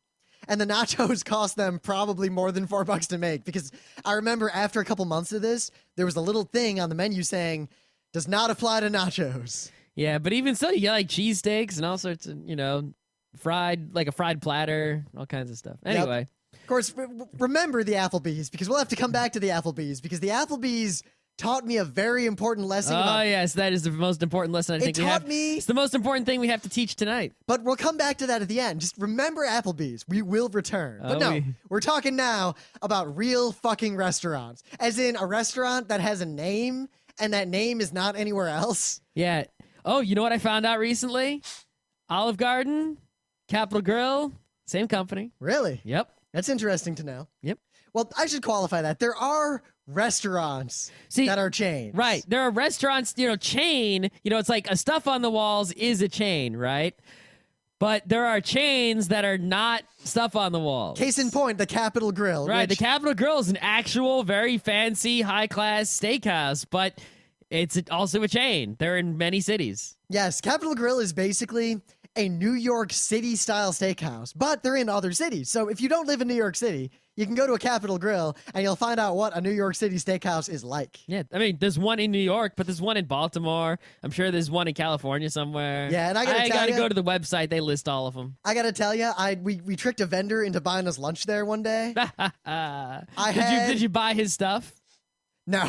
And the nachos cost them probably more than $4 to make because I remember after a couple months of this, there was a little thing on the menu saying, does not apply to nachos. Yeah, but even so, you get like cheesesteaks and all sorts of, fried, like a fried platter, all kinds of stuff. Anyway. Of course, remember the Applebee's because we'll have to come back to the Applebee's because the Applebee's taught me a very important lesson. Oh, yes, that is the most important lesson I think we have. It's the most important thing we have to teach tonight. But we'll come back to that at the end. Just remember Applebee's. We will return. But no, we're talking now about real fucking restaurants. As in a restaurant that has a name and that name is not anywhere else. Yeah. Oh, you know what I found out recently? Olive Garden, Capitol Grill, same company. Really? Yep. That's interesting to know. Yep. Well, I should qualify that. There are restaurants that are chains. Right. There are restaurants, chain, it's like a stuff on the walls is a chain, right? But there are chains that are not stuff on the walls. Case in point, the Capitol Grill. Right. The Capitol Grill is an actual, very fancy, high-class steakhouse, but it's also a chain. They're in many cities. Yes, Capitol Grill is basically a New York City-style steakhouse, but they're in other cities. So if you don't live in New York City, you can go to a Capitol Grill and you'll find out what a New York City steakhouse is like. Yeah, I mean, there's one in New York, but there's one in Baltimore. I'm sure there's one in California somewhere. Yeah, and I gotta go to the website. They list all of them. I gotta tell you, we tricked a vendor into buying us lunch there one day. Did you buy his stuff? No.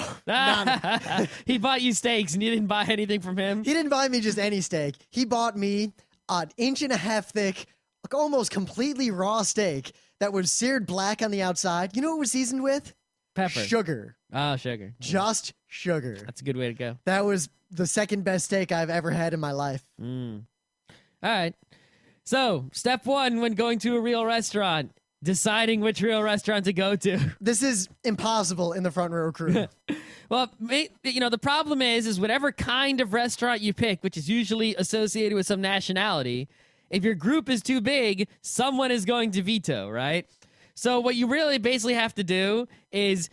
He bought you steaks and you didn't buy anything from him? He didn't buy me just any steak. He bought me an 1.5 inch thick, almost completely raw steak that was seared black on the outside. You know what it was seasoned with? Pepper. Sugar. Oh, sugar. Just sugar. That's a good way to go. That was the second best steak I've ever had in my life. All right. So, step 1 when going to a real restaurant, deciding which real restaurant to go to. This is impossible in the front row crew. Well, the problem is whatever kind of restaurant you pick, which is usually associated with some nationality, if your group is too big, someone is going to veto, right? So what you really basically have to do is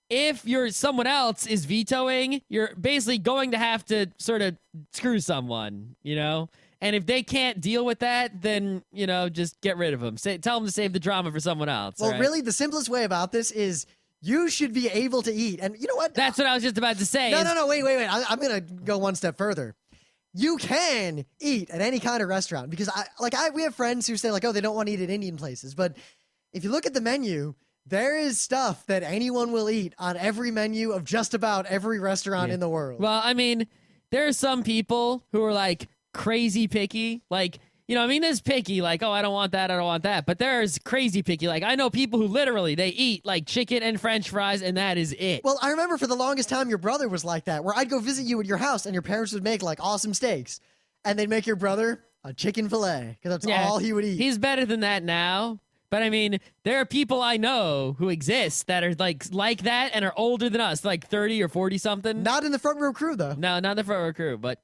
if someone else is vetoing, you're basically going to have to sort of screw someone, And if they can't deal with that, then, just get rid of them. Tell them to save the drama for someone else. Well, right? really, the simplest way about this is you should be able to eat. And you know what? That's what I was just about to say. No, wait. I'm going to go one step further. You can eat at any kind of restaurant because we have friends who say like, oh, they don't want to eat at Indian places. But if you look at the menu, there is stuff that anyone will eat on every menu of just about every restaurant in the world. Well, I mean, there are some people who are like crazy picky. Like, there's picky, like, oh, I don't want that. But there's crazy picky. Like, I know people who literally, they eat like chicken and French fries, and that is it. Well, I remember for the longest time, your brother was like that, where I'd go visit you at your house, and your parents would make like awesome steaks, and they'd make your brother a chicken fillet, because that's all he would eat. He's better than that now. But I mean, there are people I know who exist that are like that and are older than us, like 30 or 40 something. Not in the front row crew, though. No, not the front row crew. But,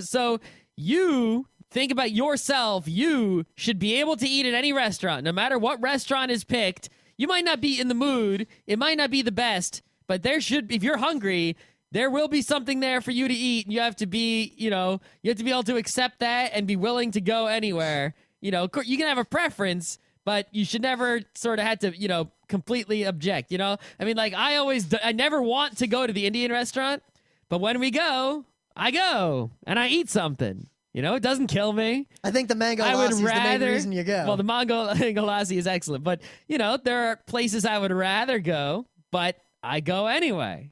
so you think about yourself. You should be able to eat at any restaurant, no matter what restaurant is picked. You might not be in the mood. It might not be the best, but if you're hungry, there will be something there for you to eat. And you have to be, you have to be able to accept that and be willing to go anywhere. You can have a preference, but you should never sort of have to, completely object, I mean, like, I never want to go to the Indian restaurant, but when we go, I go, and I eat something. It doesn't kill me. I think the mango lassi is the main reason you go. Well, the mango lassi is excellent, but, there are places I would rather go, but I go anyway.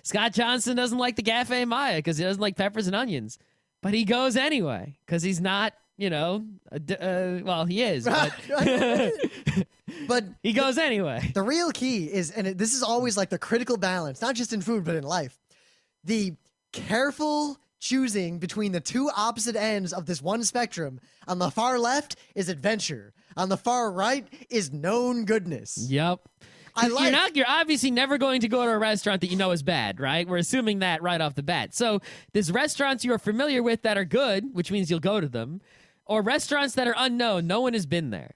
Scott Johnson doesn't like the Cafe Maya because he doesn't like peppers and onions, but he goes anyway because he's not, well, he is, but, but he goes anyway. The real key is, and this is always like the critical balance, not just in food, but in life, the careful choosing between the two opposite ends of this one spectrum. On the far left is adventure. On the far right is known goodness. Yep. You're obviously never going to go to a restaurant that you know is bad, right? We're assuming that right off the bat. So there's restaurants you are familiar with that are good, which means you'll go to them, or restaurants that are unknown. No one has been there.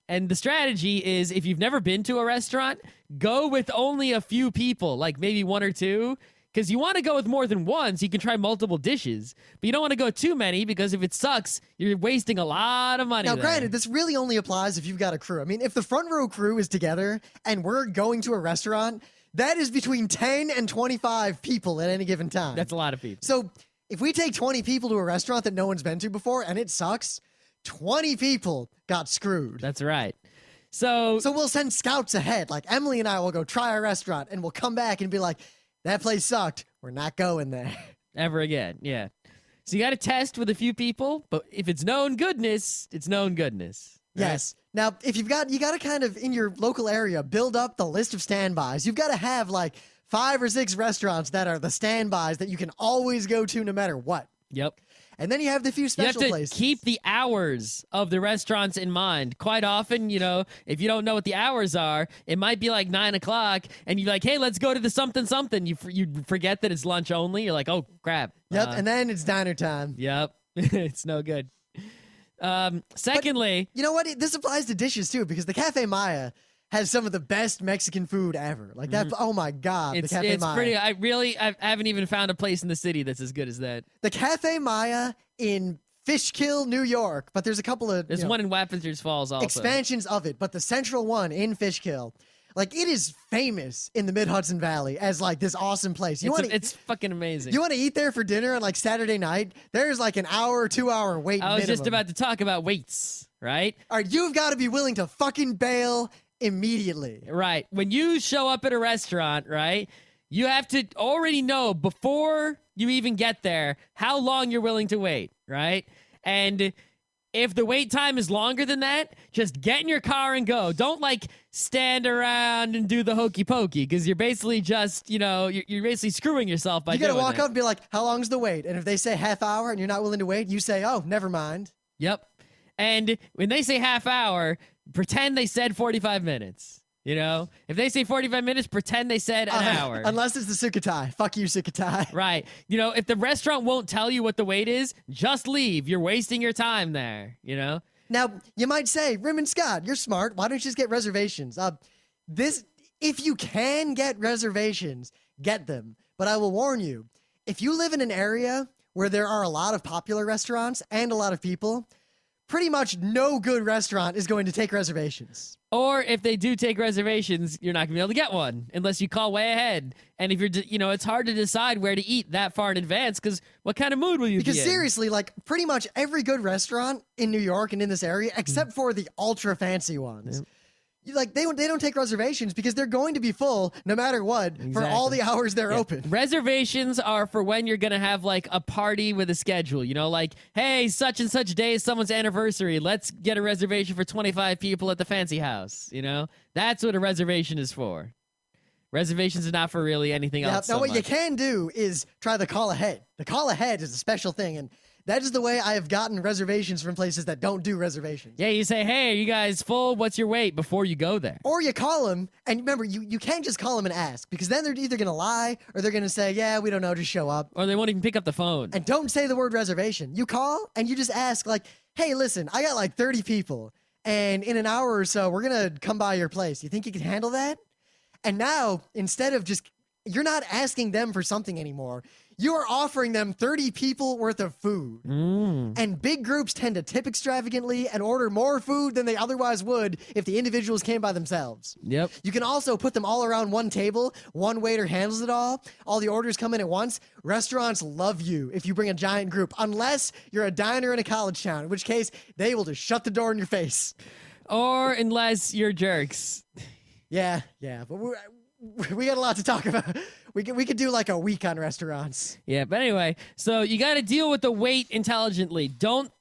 And the strategy is, if you've never been to a restaurant, go with only a few people, like maybe one or two, because you want to go with more than one so you can try multiple dishes. But you don't want to go too many because if it sucks, you're wasting a lot of money. Now, there. Granted, this really only applies if you've got a crew. I mean, if the front row crew is together and we're going to a restaurant, that is between 10 and 25 people at any given time. That's a lot of people. So if we take 20 people to a restaurant that no one's been to before and it sucks, 20 people got screwed. That's right. So we'll send scouts ahead. Like Emily and I will go try our restaurant and we'll come back and be like, that place sucked. We're not going there. Ever again. Yeah. So you got to test with a few people, but if it's known goodness, it's known goodness. Right? Yes. Now, if you got to kind of in your local area build up the list of standbys. You've got to have like 5 or 6 restaurants that are the standbys that you can always go to no matter what. Yep. And then you have the few special places. You have to places. keep the hours of the restaurants in mind. Quite often, if you don't know what the hours are, it might be like 9 o'clock, and you're like, hey, let's go to the something. You forget that it's lunch only. You're like, oh, crap. Yep, and then it's diner time. Yep. It's no good. Secondly... But you know what? This applies to dishes, too, because the Cafe Maya has some of the best Mexican food ever. Like that. Oh my God. The Cafe Maya. I haven't even found a place in the city that's as good as that. The Cafe Maya in Fishkill, New York, but there's a couple of there's one in Wappingers Falls also. Expansions of it, but the central one in Fishkill, like it is famous in the Mid-Hudson Valley as like this awesome place. It's fucking amazing. You want to eat there for dinner on like Saturday night? There's like an hour or 2 hour wait. I was just about to talk about waits, right? All right, you've got to be willing to fucking bail immediately. Right. When you show up at a restaurant, right, you have to already know before you even get there how long you're willing to wait, right? And if the wait time is longer than that, just get in your car and go. Don't like stand around and do the hokey pokey because you're basically just, you're basically screwing yourself by doing it. You got to walk up and be like, how long's the wait? And if they say half hour and you're not willing to wait, you say, oh, never mind. Yep. And when they say half hour, pretend they said 45 minutes. If they say 45 minutes, pretend they said an hour. Unless it's the Sukhothai. Fuck you, Sukhothai. Right. If the restaurant won't tell you what the wait is, just leave. You're wasting your time there, Now, you might say, Rim and Scott, you're smart. Why don't you just get reservations? If you can get reservations, get them. But I will warn you, if you live in an area where there are a lot of popular restaurants and a lot of people, pretty much no good restaurant is going to take reservations. Or if they do take reservations, you're not going to be able to get one unless you call way ahead. And if you're, it's hard to decide where to eat that far in advance because what kind of mood will you be in? Because seriously, like pretty much every good restaurant in New York and in this area, except for the ultra fancy ones, like they don't take reservations because they're going to be full no matter what for all the hours they're open. Reservations are for when you're gonna have like a party with a schedule, like, hey, such and such day is someone's anniversary, let's get a reservation for 25 people at the fancy house. That's what a reservation is for. Reservations are not for really anything else. Now what you can do is try the call ahead. The call ahead is a special thing, and that is the way I have gotten reservations from places that don't do reservations. Yeah, you say, hey, are you guys full? What's your wait before you go there? Or you call them, and remember, you can't just call them and ask, because then they're either going to lie, or they're going to say, yeah, we don't know, just show up. Or they won't even pick up the phone. And don't say the word reservation. You call, and you just ask, like, hey, listen, I got like 30 people, and in an hour or so, we're going to come by your place. You think you can handle that? And now, instead of just, you're not asking them for something anymore. You are offering them 30 people worth of food. And big groups tend to tip extravagantly and order more food than they otherwise would if the individuals came by themselves. Yep. You can also put them all around one table. One waiter handles it all. All the orders come in at once. Restaurants love you if you bring a giant group, unless you're a diner in a college town, in which case they will just shut the door in your face. Or unless you're jerks. Yeah, but we got a lot to talk about. We could do like a week on restaurants. Yeah, but anyway, so you got to deal with the wait intelligently.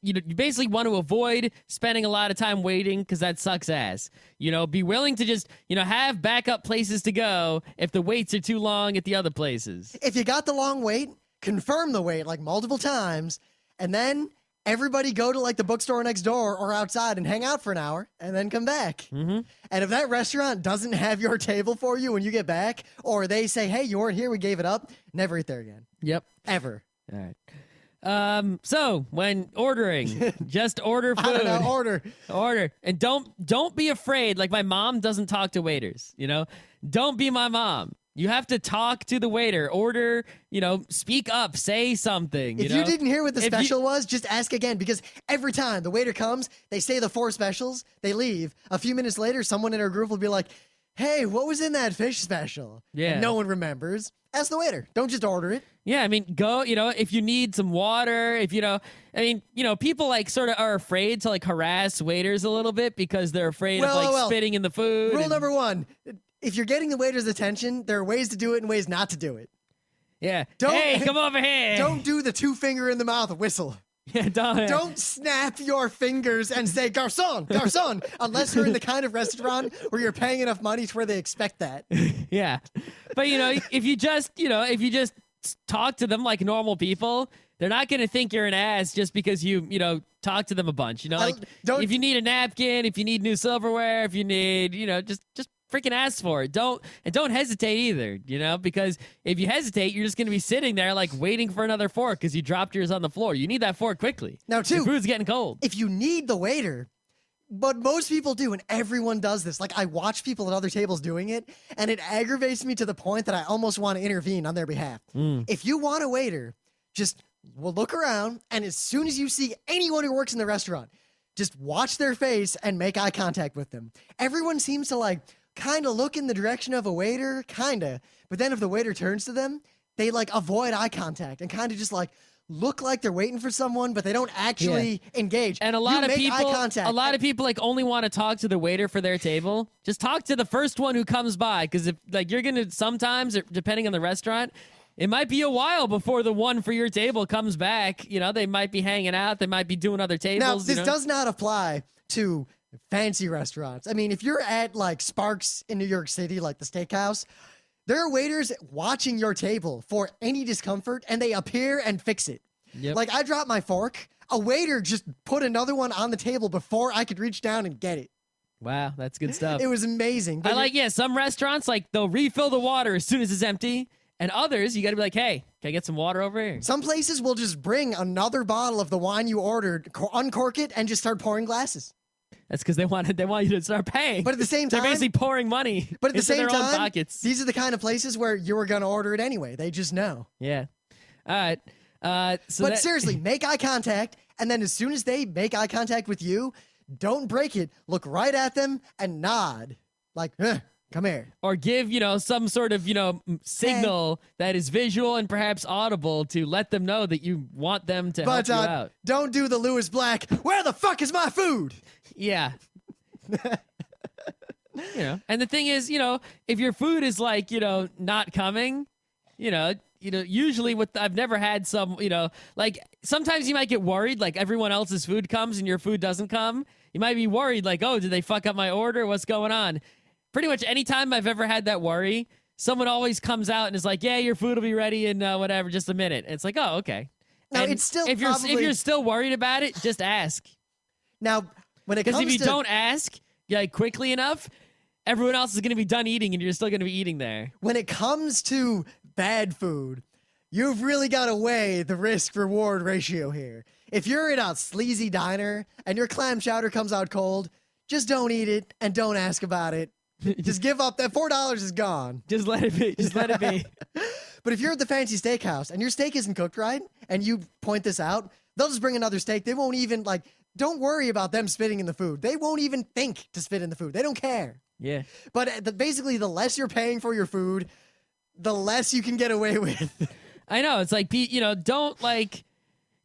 You basically want to avoid spending a lot of time waiting because that sucks ass. Be willing to just, have backup places to go if the waits are too long at the other places. If you got the long wait, confirm the wait like multiple times, and then everybody go to like the bookstore next door or outside and hang out for an hour and then come back. Mm-hmm. And if that restaurant doesn't have your table for you when you get back, or they say, hey, you weren't here, we gave it up, never eat there again. Yep. Ever. All right. So when ordering, just order food. I don't know, order. And don't be afraid. Like my mom doesn't talk to waiters, Don't be my mom. You have to talk to the waiter, order, speak up, say something. If you didn't hear what the special was, just ask again, because every time the waiter comes, they say the 4 specials, they leave. A few minutes later, someone in our group will be like, hey, what was in that fish special? Yeah. And no one remembers. Ask the waiter. Don't just order it. Yeah, I mean, go, if you need some water, people like sort of are afraid to like harass waiters a little bit because they're afraid of spitting in the food. Rule number 1. If you're getting the waiter's attention, there are ways to do it and ways not to do it. Yeah. Hey, come over here. Don't do the 2 finger in the mouth whistle. Yeah, don't snap your fingers and say, garçon, garçon, unless you're in the kind of restaurant where you're paying enough money to where they expect that. Yeah. But, if you just talk to them like normal people, they're not going to think you're an ass just because you talk to them a bunch. If you need a napkin, if you need new silverware, if you need, just freaking ask for it. Don't hesitate either, because if you hesitate, you're just going to be sitting there like waiting for another fork because you dropped yours on the floor. You need that fork quickly. Now, too, your food's getting cold. If you need the waiter, but most people do, and everyone does this. Like, I watch people at other tables doing it, and it aggravates me to the point that I almost want to intervene on their behalf. If you want a waiter, just look around, and as soon as you see anyone who works in the restaurant, just watch their face and make eye contact with them. Everyone seems to kind of look in the direction of a waiter, but then if the waiter turns to them, they avoid eye contact and kind of just look like they're waiting for someone, but they don't actually engage. And a lot of people only want to talk to the waiter for their table. Just talk to the first one who comes by, because if you're gonna sometimes, depending on the restaurant, it might be a while before the one for your table comes back. They might be hanging out, they might be doing other tables. Now, this does not apply to fancy restaurants. I mean, if you're at Sparks in New York City, like the steakhouse, there are waiters watching your table for any discomfort, and they appear and fix it. Yep. I dropped my fork. A waiter just put another one on the table before I could reach down and get it. Wow, that's good stuff. It was amazing. Some restaurants, they'll refill the water as soon as it's empty, and others, you got to be like, hey, can I get some water over here? Some places will just bring another bottle of the wine you ordered, uncork it, and just start pouring glasses. That's because they want you to start paying. But at the same time, they're basically pouring money. But at the same their time, own pockets. These are the kind of places where you were going to order it anyway. They just know. Yeah. All right. But seriously, make eye contact, and then as soon as they make eye contact with you, don't break it. Look right at them and nod. Like, come here. Or give, some sort of, signal that is visual and perhaps audible to let them know that you want them to help you out. Don't do the Lewis Black, where the fuck is my food? Yeah. And the thing is, if your food is like, not coming, usually I've never had some, like sometimes you might get worried, like everyone else's food comes and your food doesn't come. You might be worried, like, oh, did they fuck up my order? What's going on? Pretty much anytime I've ever had that worry, someone always comes out and is like, yeah, your food will be ready in whatever, just a minute. And it's like, oh, okay. Now, and it's still if you're still worried about it, just ask. Now, when it comes to... Because if you don't ask quickly enough, everyone else is going to be done eating and you're still going to be eating there. When it comes to bad food, you've really got to weigh the risk-reward ratio here. If you're in a sleazy diner and your clam chowder comes out cold, just don't eat it and don't ask about it. Just give up. That $4 is gone. Just let it be. Just let it be. But if you're at the fancy steakhouse and your steak isn't cooked right and you point this out, they'll just bring another steak. They won't even, don't worry about them spitting in the food. They won't even think to spit in the food. They don't care. Yeah. But basically, the less you're paying for your food, the less you can get away with. I know. It's like, don't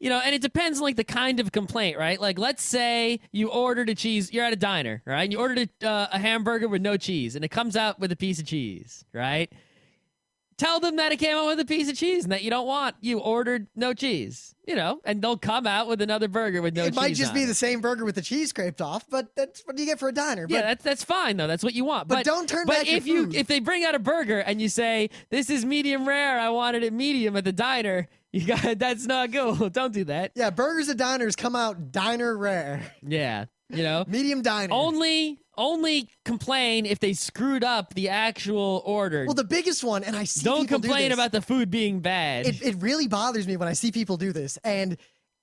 and it depends on the kind of complaint, right? Like, let's say you ordered you're at a diner, right? And you ordered a hamburger with no cheese and it comes out with a piece of cheese, right? Tell them that it came out with a piece of cheese and that you ordered no cheese, and they'll come out with another burger with no cheese. It might just be it. the same burger with the cheese scraped off, but that's what you get for a diner. Yeah, that's fine though. That's what you want. But don't turn back your food. If they bring out a burger and you say, this is medium rare, I wanted it medium at the diner, that's not good. Don't do that. Yeah, burgers at diners come out diner rare. Yeah, medium diner. Only complain if they screwed up the actual order. Well, the biggest one, and I see Don't people complain do this. about the food being bad. It really bothers me when I see people do this. And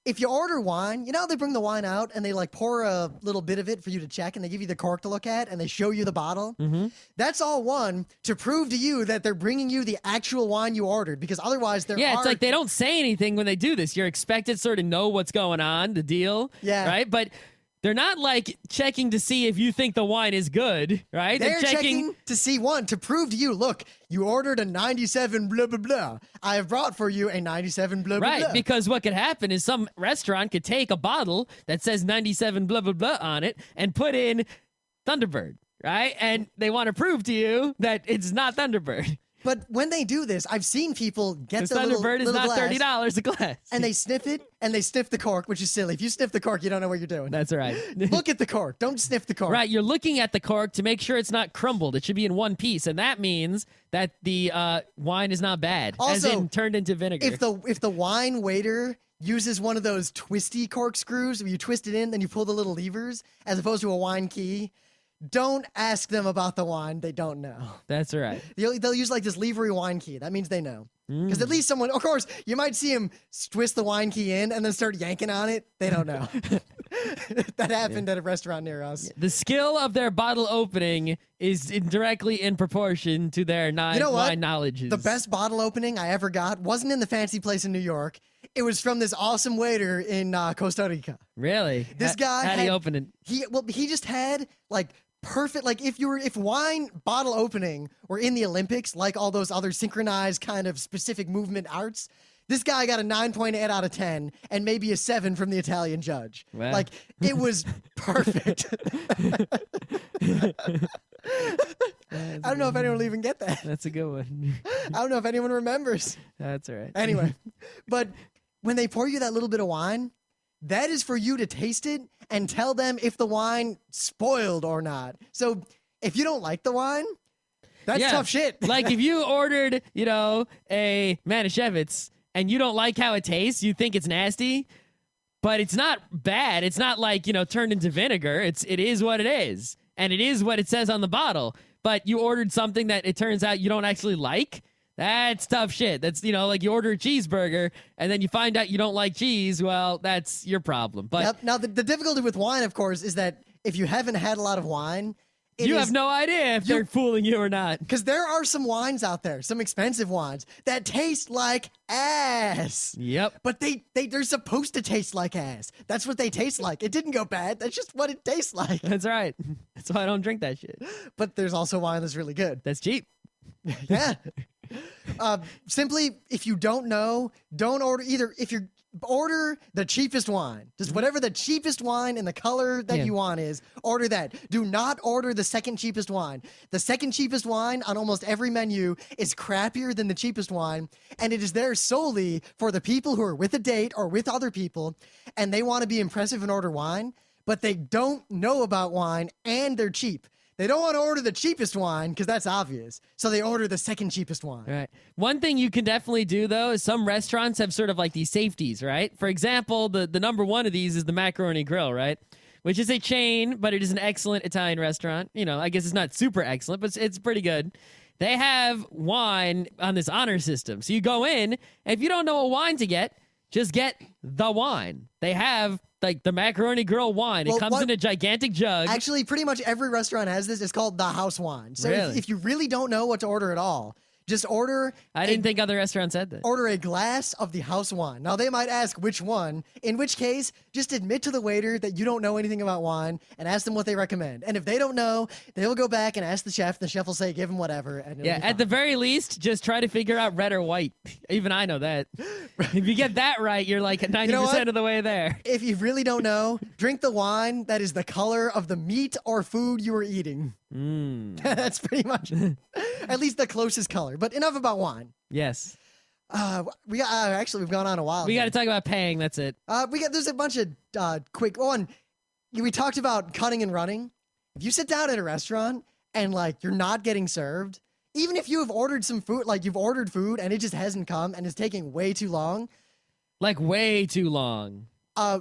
if you order wine, they bring the wine out and they pour a little bit of it for you to check and they give you the cork to look at and they show you the bottle. Mm-hmm. That's all one to prove to you that they're bringing you the actual wine you ordered, because otherwise it's like they don't say anything when they do this. You're expected to sort of know what's going on, the deal. Yeah. Right? But they're not checking to see if you think the wine is good, right? They're checking to see, to prove to you, look, you ordered a 97 blah, blah, blah. I have brought for you a 97 blah, blah, blah. Right, because what could happen is some restaurant could take a bottle that says 97 blah, blah, blah on it and put in Thunderbird, right? And they want to prove to you that it's not Thunderbird. But when they do this, I've seen people get the Thunderbird little is not glass, $30 a glass. and they sniff it, and they sniff the cork, which is silly. If you sniff the cork, you don't know what you're doing. That's right. Look at the cork. Don't sniff the cork. Right, you're looking at the cork to make sure it's not crumbled. It should be in one piece, and that means that the wine is not bad, also, as in turned into vinegar. If the wine waiter uses one of those twisty corkscrews where you twist it in, then you pull the little levers, as opposed to a wine key, don't ask them about the wine they don't know. That's right. They'll use this levery wine key. That means they know. Because at least someone, of course, you might see him twist the wine key in and then start yanking on it. They don't know. That happened at a restaurant near us. The skill of their bottle opening is directly in proportion to their wine knowledge. The best bottle opening I ever got wasn't in the fancy place in New York. It was from this awesome waiter in Costa Rica. Really? This guy how did he open it? He just had perfect, if wine bottle opening were in the Olympics, like all those other synchronized kind of specific movement arts, this guy got a 9.8 out of 10 and maybe a 7 from the Italian judge. Wow. It was perfect. I don't know if anyone will even get that. That's a good one. I don't know if anyone remembers. That's all right. Anyway, but when they pour you that little bit of wine, that is for you to taste it and tell them if the wine spoiled or not. So if you don't like the wine, that's tough shit. If you ordered, a Manischewitz and you don't like how it tastes, you think it's nasty, but it's not bad. It's not turned into vinegar. It is what it is. And it is what it says on the bottle. But you ordered something that it turns out you don't actually like. That's tough shit. That's, you order a cheeseburger and then you find out you don't like cheese. Well, that's your problem. But now the difficulty with wine, of course, is that if you haven't had a lot of wine You have no idea if they're fooling you or not. Because there are some wines out there, some expensive wines, that taste like ass. Yep. But they're supposed to taste like ass. That's what they taste like. It didn't go bad. That's just what it tastes like. That's right. That's why I don't drink that shit. But there's also wine that's really good. That's cheap. Yeah. Simply, if you don't know, don't order either. If you order the cheapest wine, just whatever the cheapest wine and the color that you want is, order that. Do not order the second cheapest wine. The second cheapest wine on almost every menu is crappier than the cheapest wine, and it is there solely for the people who are with a date or with other people, and they want to be impressive and order wine, but they don't know about wine and they're cheap. They don't want to order the cheapest wine because that's obvious. So they order the second cheapest wine. Right. One thing you can definitely do, though, is some restaurants have sort of like these safeties, right? For example, the number one of these is the Macaroni Grill, right? Which is a chain, but it is an excellent Italian restaurant. You know, I guess it's not super excellent, but it's pretty good. They have wine on this honor system. So you go in, and if you don't know what wine to get, just get the wine. They have like the Macaroni Grill wine. It comes in a gigantic jug. Actually, pretty much every restaurant has this. It's called the house wine. So Really? if you really don't know what to order at all, just order. I didn't think other restaurants had that. Order a glass of the house wine. Now, they might ask which one, in which case, just admit to the waiter that you don't know anything about wine and ask them what they recommend. And if they don't know, they will go back and ask the chef. The chef will say, give them whatever. And Yeah, at the very least, just try to figure out red or white. Even I know that. If you get that right, you're like 90% of the way there. If you really don't know, drink the wine that is the color of the meat or food you are eating. That's pretty much at least the closest color. But enough about wine. Yes. We got, actually, we've gone on a while. We got to talk about paying. That's it. There's a bunch of quick one. We talked about cutting and running. If you sit down at a restaurant and like you're not getting served, even if you have ordered some food, like you've ordered food and it just hasn't come and it's taking way too long, like way too long.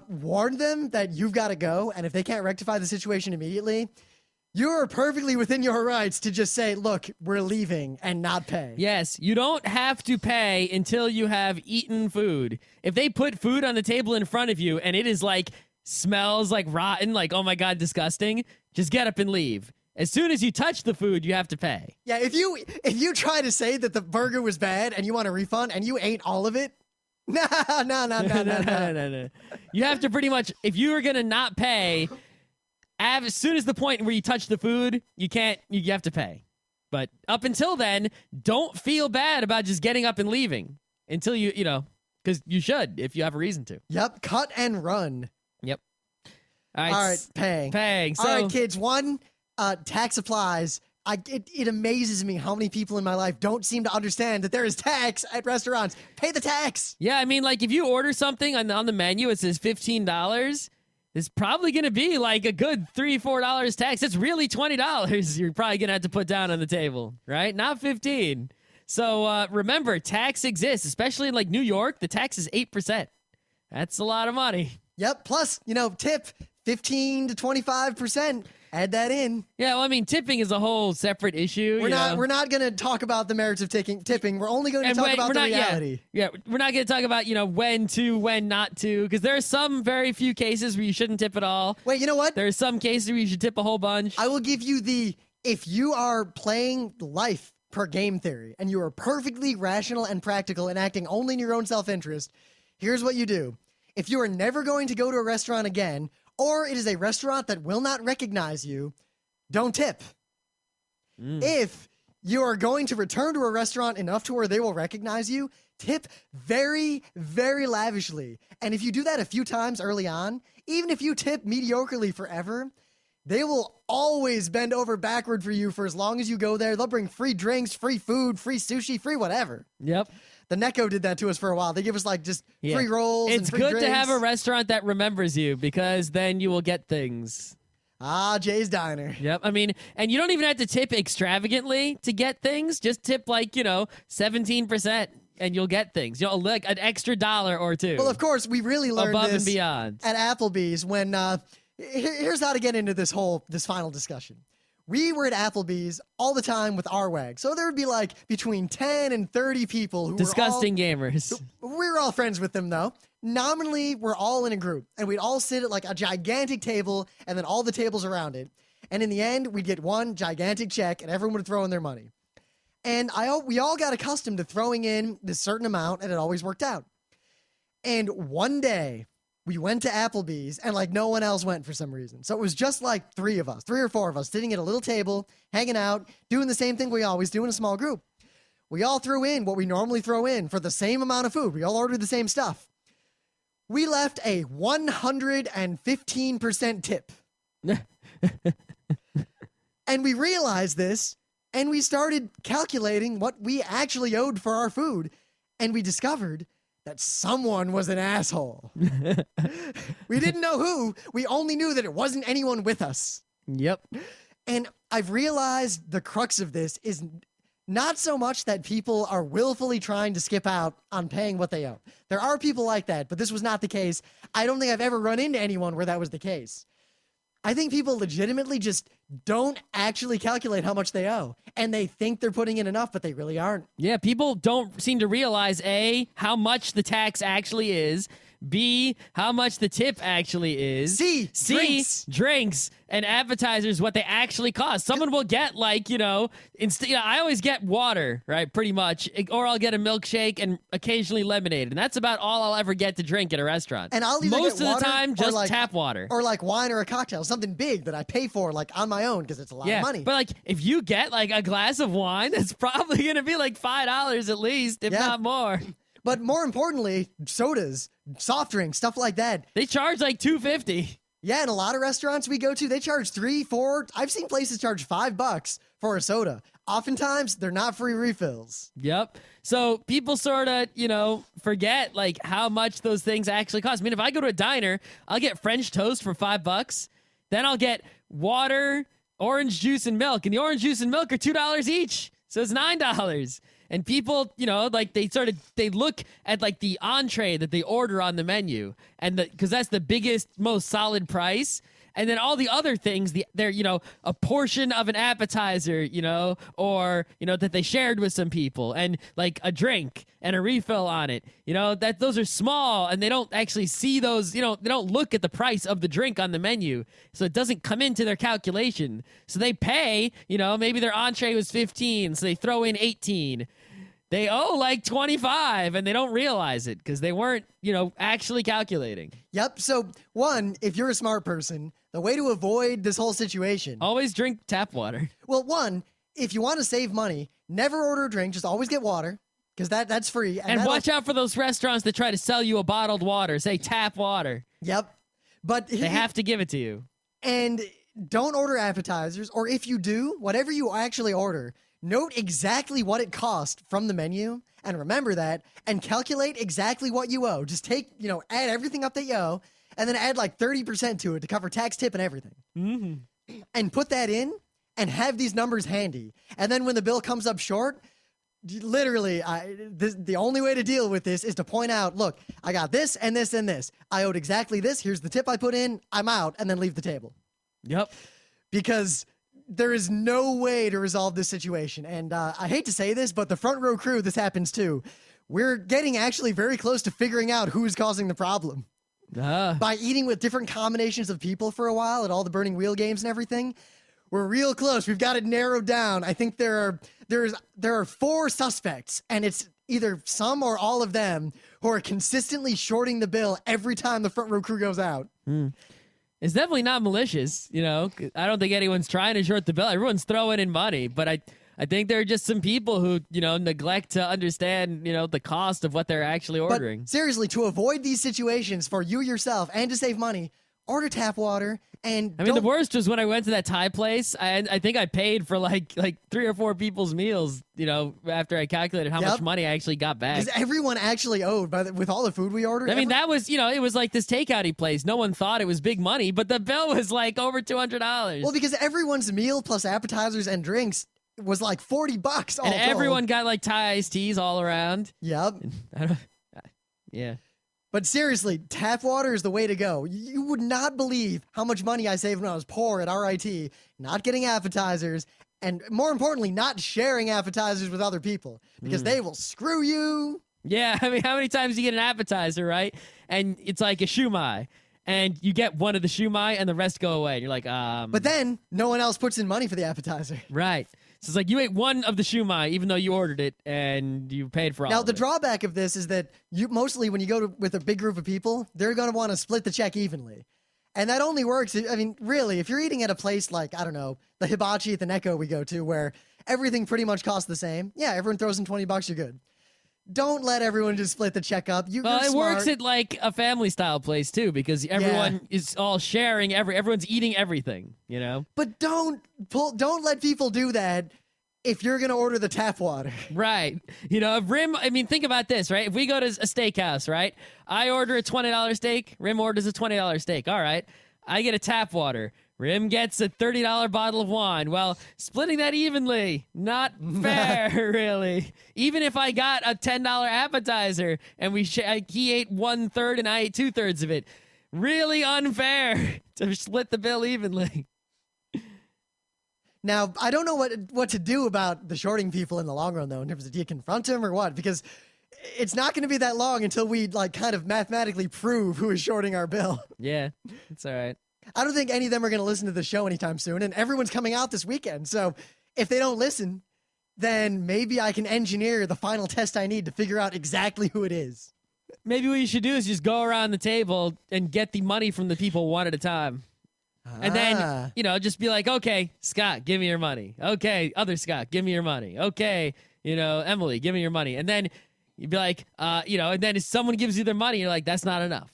Warn them that you've got to go, and if they can't rectify the situation immediately, you are perfectly within your rights to just say, look, we're leaving and not pay. Yes, you don't have to pay until you have eaten food. If they put food on the table in front of you and it is like, smells like rotten, like, oh my God, disgusting, just get up and leave. As soon as you touch the food, you have to pay. Yeah, if you try to say that the burger was bad and you want a refund and you ate all of it, no. You have to pretty much, if you are going to not pay, as soon as the point where you touch the food, you have to pay. But up until then, don't feel bad about just getting up and leaving until you know, because you should if you have a reason to. Yep, cut and run. Yep. All right, paying. Paying. So, all right, kids, tax applies. It amazes me how many people in my life don't seem to understand that there is tax at restaurants. Pay the tax. Yeah, I mean, like if you order something on the menu, it says $15. It's probably going to be like a good $3-4 tax. It's really $20 you're probably going to have to put down on the table, right? Not 15. So remember, tax exists, especially in like New York. The tax is 8%. That's a lot of money. Yep. Plus, tip 15 to 25%. Add that in. Yeah, well, I mean, tipping is a whole separate issue. We're not going to talk about the merits of tipping. We're only going to talk about the reality. Yeah, we're not going to talk about, when to, when not to, because there are some very few cases where you shouldn't tip at all. Wait, you know what? There are some cases where you should tip a whole bunch. I will give you if you are playing life per game theory and you are perfectly rational and practical and acting only in your own self-interest, here's what you do. If you are never going to go to a restaurant again, or it is a restaurant that will not recognize you, don't tip. If you are going to return to a restaurant enough to where they will recognize you, tip very, very lavishly. And if you do that a few times early on, even if you tip mediocrely forever, they will always bend over backward for you for as long as you go there. They'll bring free drinks, free food, free sushi, free whatever. Yep. The Necco did that to us for a while. They give us free rolls. It's and free good drinks. to have a restaurant that remembers you because then you will get things. Jay's Diner. Yep. I mean, and you don't even have to tip extravagantly to get things. Just tip 17% and you'll get things. Like an extra $1 or $2. Well, of course, we really learned above this and beyond at Applebee's when here's how to get into this final discussion. We were at Applebee's all the time with our WAG. So there would be between 10 and 30 people who disgusting gamers. We were all friends with them, though. nominally we're all in a group, and we'd all sit at like a gigantic table, and then all the tables around it. And in the end, we'd get one gigantic check, and everyone would throw in their money. And we all got accustomed to throwing in this certain amount, and it always worked out. And one day, we went to Applebee's, and like no one else went for some reason. So it was just like three or four of us, sitting at a little table, hanging out, doing the same thing we always do in a small group. We all threw in what we normally throw in for the same amount of food. We all ordered the same stuff. We left a 115% tip. And we realized this, and we started calculating what we actually owed for our food, and we discovered that someone was an asshole. We didn't know who. We only knew that it wasn't anyone with us. Yep. And I've realized the crux of this is not so much that people are willfully trying to skip out on paying what they owe. There are people like that, but this was not the case. I don't think I've ever run into anyone where that was the case. I think people legitimately just don't actually calculate how much they owe, and they think they're putting in enough, but they really aren't. Yeah, people don't seem to realize, A, how much the tax actually is, B, how much the tip actually is, C, drinks and appetizers, what they actually cost. Someone will get like, I always get water, right, pretty much, or I'll get a milkshake and occasionally lemonade, and that's about all I'll ever get to drink at a restaurant. And I'll either most get of water the time just like, tap water. Or like wine or a cocktail, something big that I pay for like on my own because it's a lot of money. But like if you get like a glass of wine, it's probably going to be like $5 at least, if not more. But more importantly, sodas, soft drinks, stuff like that. They charge like $2.50. Yeah, and a lot of restaurants we go to, they charge $3, $4. I've seen places charge $5 for a soda. Oftentimes, they're not free refills. Yep. So people sort of, forget like how much those things actually cost. I mean, if I go to a diner, I'll get French toast for $5. Then I'll get water, orange juice, and milk. And the orange juice and milk are $2 each. So it's $9. And people, like they look at like the entree that they order on the menu, and because that's the biggest, most solid price. And then all the other things, they're, a portion of an appetizer, or, that they shared with some people, and like a drink and a refill on it, that those are small, and they don't actually see those, they don't look at the price of the drink on the menu. So it doesn't come into their calculation. So they pay, maybe their entree was 15, so they throw in 18. They owe like 25, and they don't realize it because they weren't, actually calculating. Yep. So one, if you're a smart person, the way to avoid this whole situation, always drink tap water. Well, one, if you want to save money, never order a drink. Just always get water because that's free. And watch out for those restaurants that try to sell you a bottled water. Say tap water. Yep. But they have to give it to you. And don't order appetizers, or if you do, whatever you actually order, note exactly what it cost from the menu, and remember that, and calculate exactly what you owe. Just take, add everything up that you owe, and then add like 30% to it to cover tax, tip, and everything. Mm-hmm. And put that in, and have these numbers handy. And then when the bill comes up short, literally, the only way to deal with this is to point out, look, I got this and this and this. I owed exactly this. Here's the tip I put in. I'm out, and then leave the table. Yep. Because there is no way to resolve this situation. And I hate to say this, but the front row crew, this happens too. We're getting actually very close to figuring out who's causing the problem. By eating with different combinations of people for a while at all the Burning Wheel games and everything, we're real close. We've got it narrowed down. I think there are 4 suspects, and it's either some or all of them who are consistently shorting the bill every time the front row crew goes out. It's definitely not malicious, I don't think anyone's trying to short the bill. Everyone's throwing in money, but I think there are just some people who, neglect to understand, the cost of what they're actually ordering. But seriously, to avoid these situations for you yourself and to save money, order tap water. And the worst was when I went to that Thai place. I think I paid for like 3 or 4 people's meals, after I calculated how much money I actually got back. Because everyone actually owed with all the food we ordered. I mean, that was, it was like this takeout-y place. No one thought it was big money, but the bill was like over $200. Well, because everyone's meal plus appetizers and drinks was like $40 all and told. Everyone got like Thai iced teas all around. Yep. Yeah. But seriously, tap water is the way to go. You would not believe how much money I saved when I was poor at RIT, not getting appetizers, and more importantly, not sharing appetizers with other people, because they will screw you. Yeah, I mean, how many times do you get an appetizer, right? And it's like a shumai, and you get one of the shumai, and the rest go away. And you're like, But then no one else puts in money for the appetizer. Right. So it's like you ate one of the shumai, even though you ordered it, and you paid for all Now, of the it. drawback of this is that you mostly, when you go with a big group of people, they're going to want to split the check evenly. And that only works, I mean, really, if you're eating at a place like, I don't know, the hibachi at the Necco we go to, where everything pretty much costs the same. Yeah, everyone throws in $20, you're good. Don't let everyone just split the check up. Well, You're it smart. works at like a family style place too, because everyone is all sharing. Everyone's eating everything, you know. But don't let people do that if you're going to order the tap water. Right. You know, if Rim, I mean, think about this, right? If we go to a steakhouse, right? I order a $20 steak. Rim orders a $20 steak. All right. I get a tap water. Rim gets a $30 bottle of wine. Well, splitting that evenly, not fair, really. Even if I got a $10 appetizer and he ate 1/3 and I ate 2/3 of it, really unfair to split the bill evenly. Now, I don't know what to do about the shorting people in the long run, though, in terms of do you confront them or what? Because it's not going to be that long until we, like, kind of mathematically prove who is shorting our bill. Yeah, it's all right. I don't think any of them are going to listen to the show anytime soon, and everyone's coming out this weekend. So if they don't listen, then maybe I can engineer the final test I need to figure out exactly who it is. Maybe what you should do is just go around the table and get the money from the people one at a time. And then, you know, just be like, okay, Scott, give me your money. Okay, other Scott, give me your money. Okay, you know, Emily, give me your money. And then you'd be like, you know, and then if someone gives you their money, you're like, that's not enough.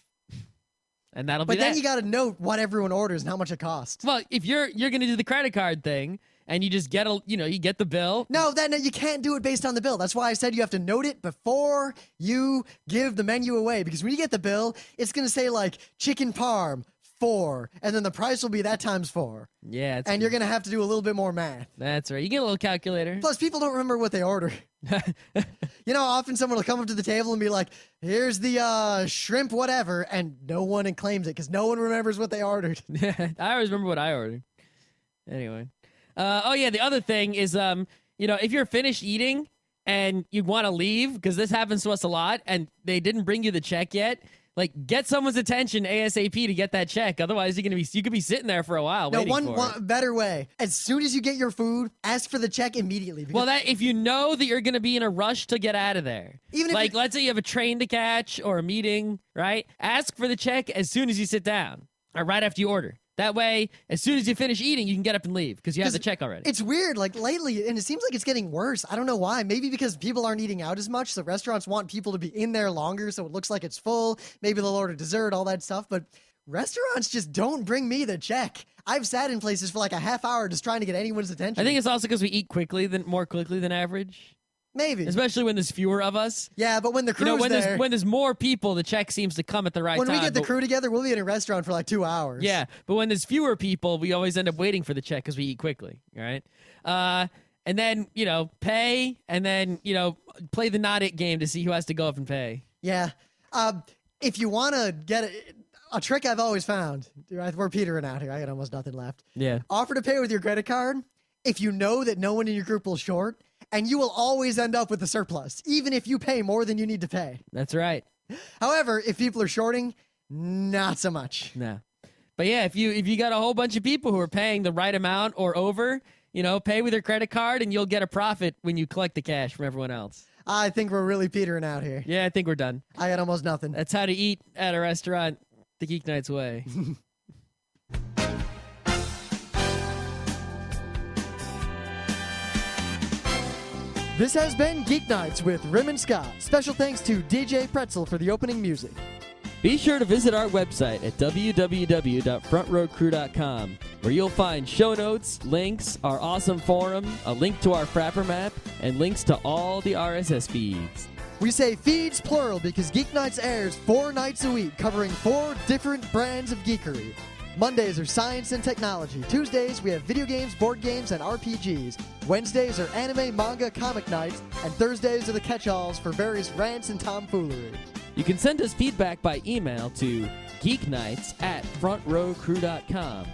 And that'll be But then that. you got to note what everyone orders and how much it costs. Well, if you're going to do the credit card thing and you just get you get the bill. No, you can't do it based on the bill. That's why I said you have to note it before you give the menu away. Because when you get the bill, it's going to say like chicken parm, 4, and then the price will be that times 4. Yeah. And you're going to have to do a little bit more math. That's right. You get a little calculator. Plus, people don't remember what they order. You know, often someone will come up to the table and be like, here's the shrimp whatever, and no one claims it because no one remembers what they ordered. I always remember what I ordered. Anyway. Oh, yeah, the other thing is, you know, if you're finished eating and you want to leave, because this happens to us a lot, and they didn't bring you the check yet, like, get someone's attention ASAP to get that check. Otherwise, you could be sitting there for a while waiting for it. One better way. As soon as you get your food, ask for the check immediately. Well, if you know that you're going to be in a rush to get out of there, Even if like, let's say you have a train to catch or a meeting, right? Ask for the check as soon as you sit down or right after you order. That way, as soon as you finish eating, you can get up and leave because you have the check already. It's weird, like lately, and it seems like it's getting worse. I don't know why. Maybe because people aren't eating out as much, so restaurants want people to be in there longer so it looks like it's full. Maybe they'll order dessert, all that stuff, but restaurants just don't bring me the check. I've sat in places for like a half hour just trying to get anyone's attention. I think it's also because we eat more quickly than average. Maybe. Especially when there's fewer of us. Yeah, but when the crew's there... when there's more people, the check seems to come at the right time. When we get the crew together, we'll be in a restaurant for like 2 hours. Yeah, but when there's fewer people, we always end up waiting for the check because we eat quickly, right? And then, you know, pay, and then, you know, play the not it game to see who has to go up and pay. Yeah. If you want to get a trick I've always found, we're petering out here. I got almost nothing left. Yeah. Offer to pay with your credit card if you know that no one in your group will short, and you will always end up with a surplus, even if you pay more than you need to pay. That's right. However, if people are shorting, not so much. No. But yeah, if you got a whole bunch of people who are paying the right amount or over, you know, pay with your credit card and you'll get a profit when you collect the cash from everyone else. I think we're really petering out here. Yeah, I think we're done. I got almost nothing. That's how to eat at a restaurant the Geeknights way. This has been Geeknights with Rim and Scott. Special thanks to DJ Pretzel for the opening music. Be sure to visit our website at www.frontrowcrew.com, where you'll find show notes, links, our awesome forum, a link to our Frapper map, and links to all the RSS feeds. We say feeds plural because Geeknights airs 4 nights a week, covering 4 different brands of geekery. Mondays are science and technology. Tuesdays, we have video games, board games, and RPGs. Wednesdays are anime, manga, comic nights. And Thursdays are the catch-alls for various rants and tomfoolery. You can send us feedback by email to geeknights@frontrowcrew.com.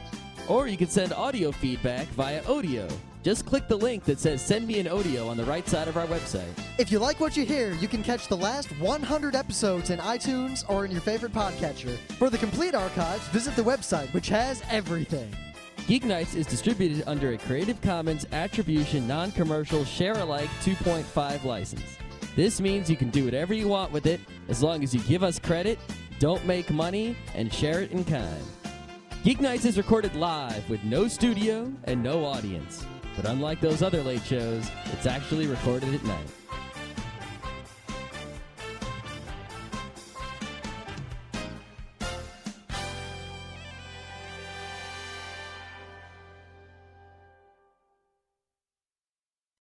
Or you can send audio feedback via audio Just click the link that says Send Me an Audio on the right side of our website. If you like what you hear, you can catch the last 100 episodes in iTunes or in your favorite podcatcher. For the complete archives, visit the website, which has everything. Geeknights is distributed under a Creative Commons Attribution Non-Commercial Share-alike 2.5 license. This means you can do whatever you want with it as long as you give us credit, don't make money, and share it in kind. Geeknights is recorded live with no studio and no audience. But unlike those other late shows, it's actually recorded at night.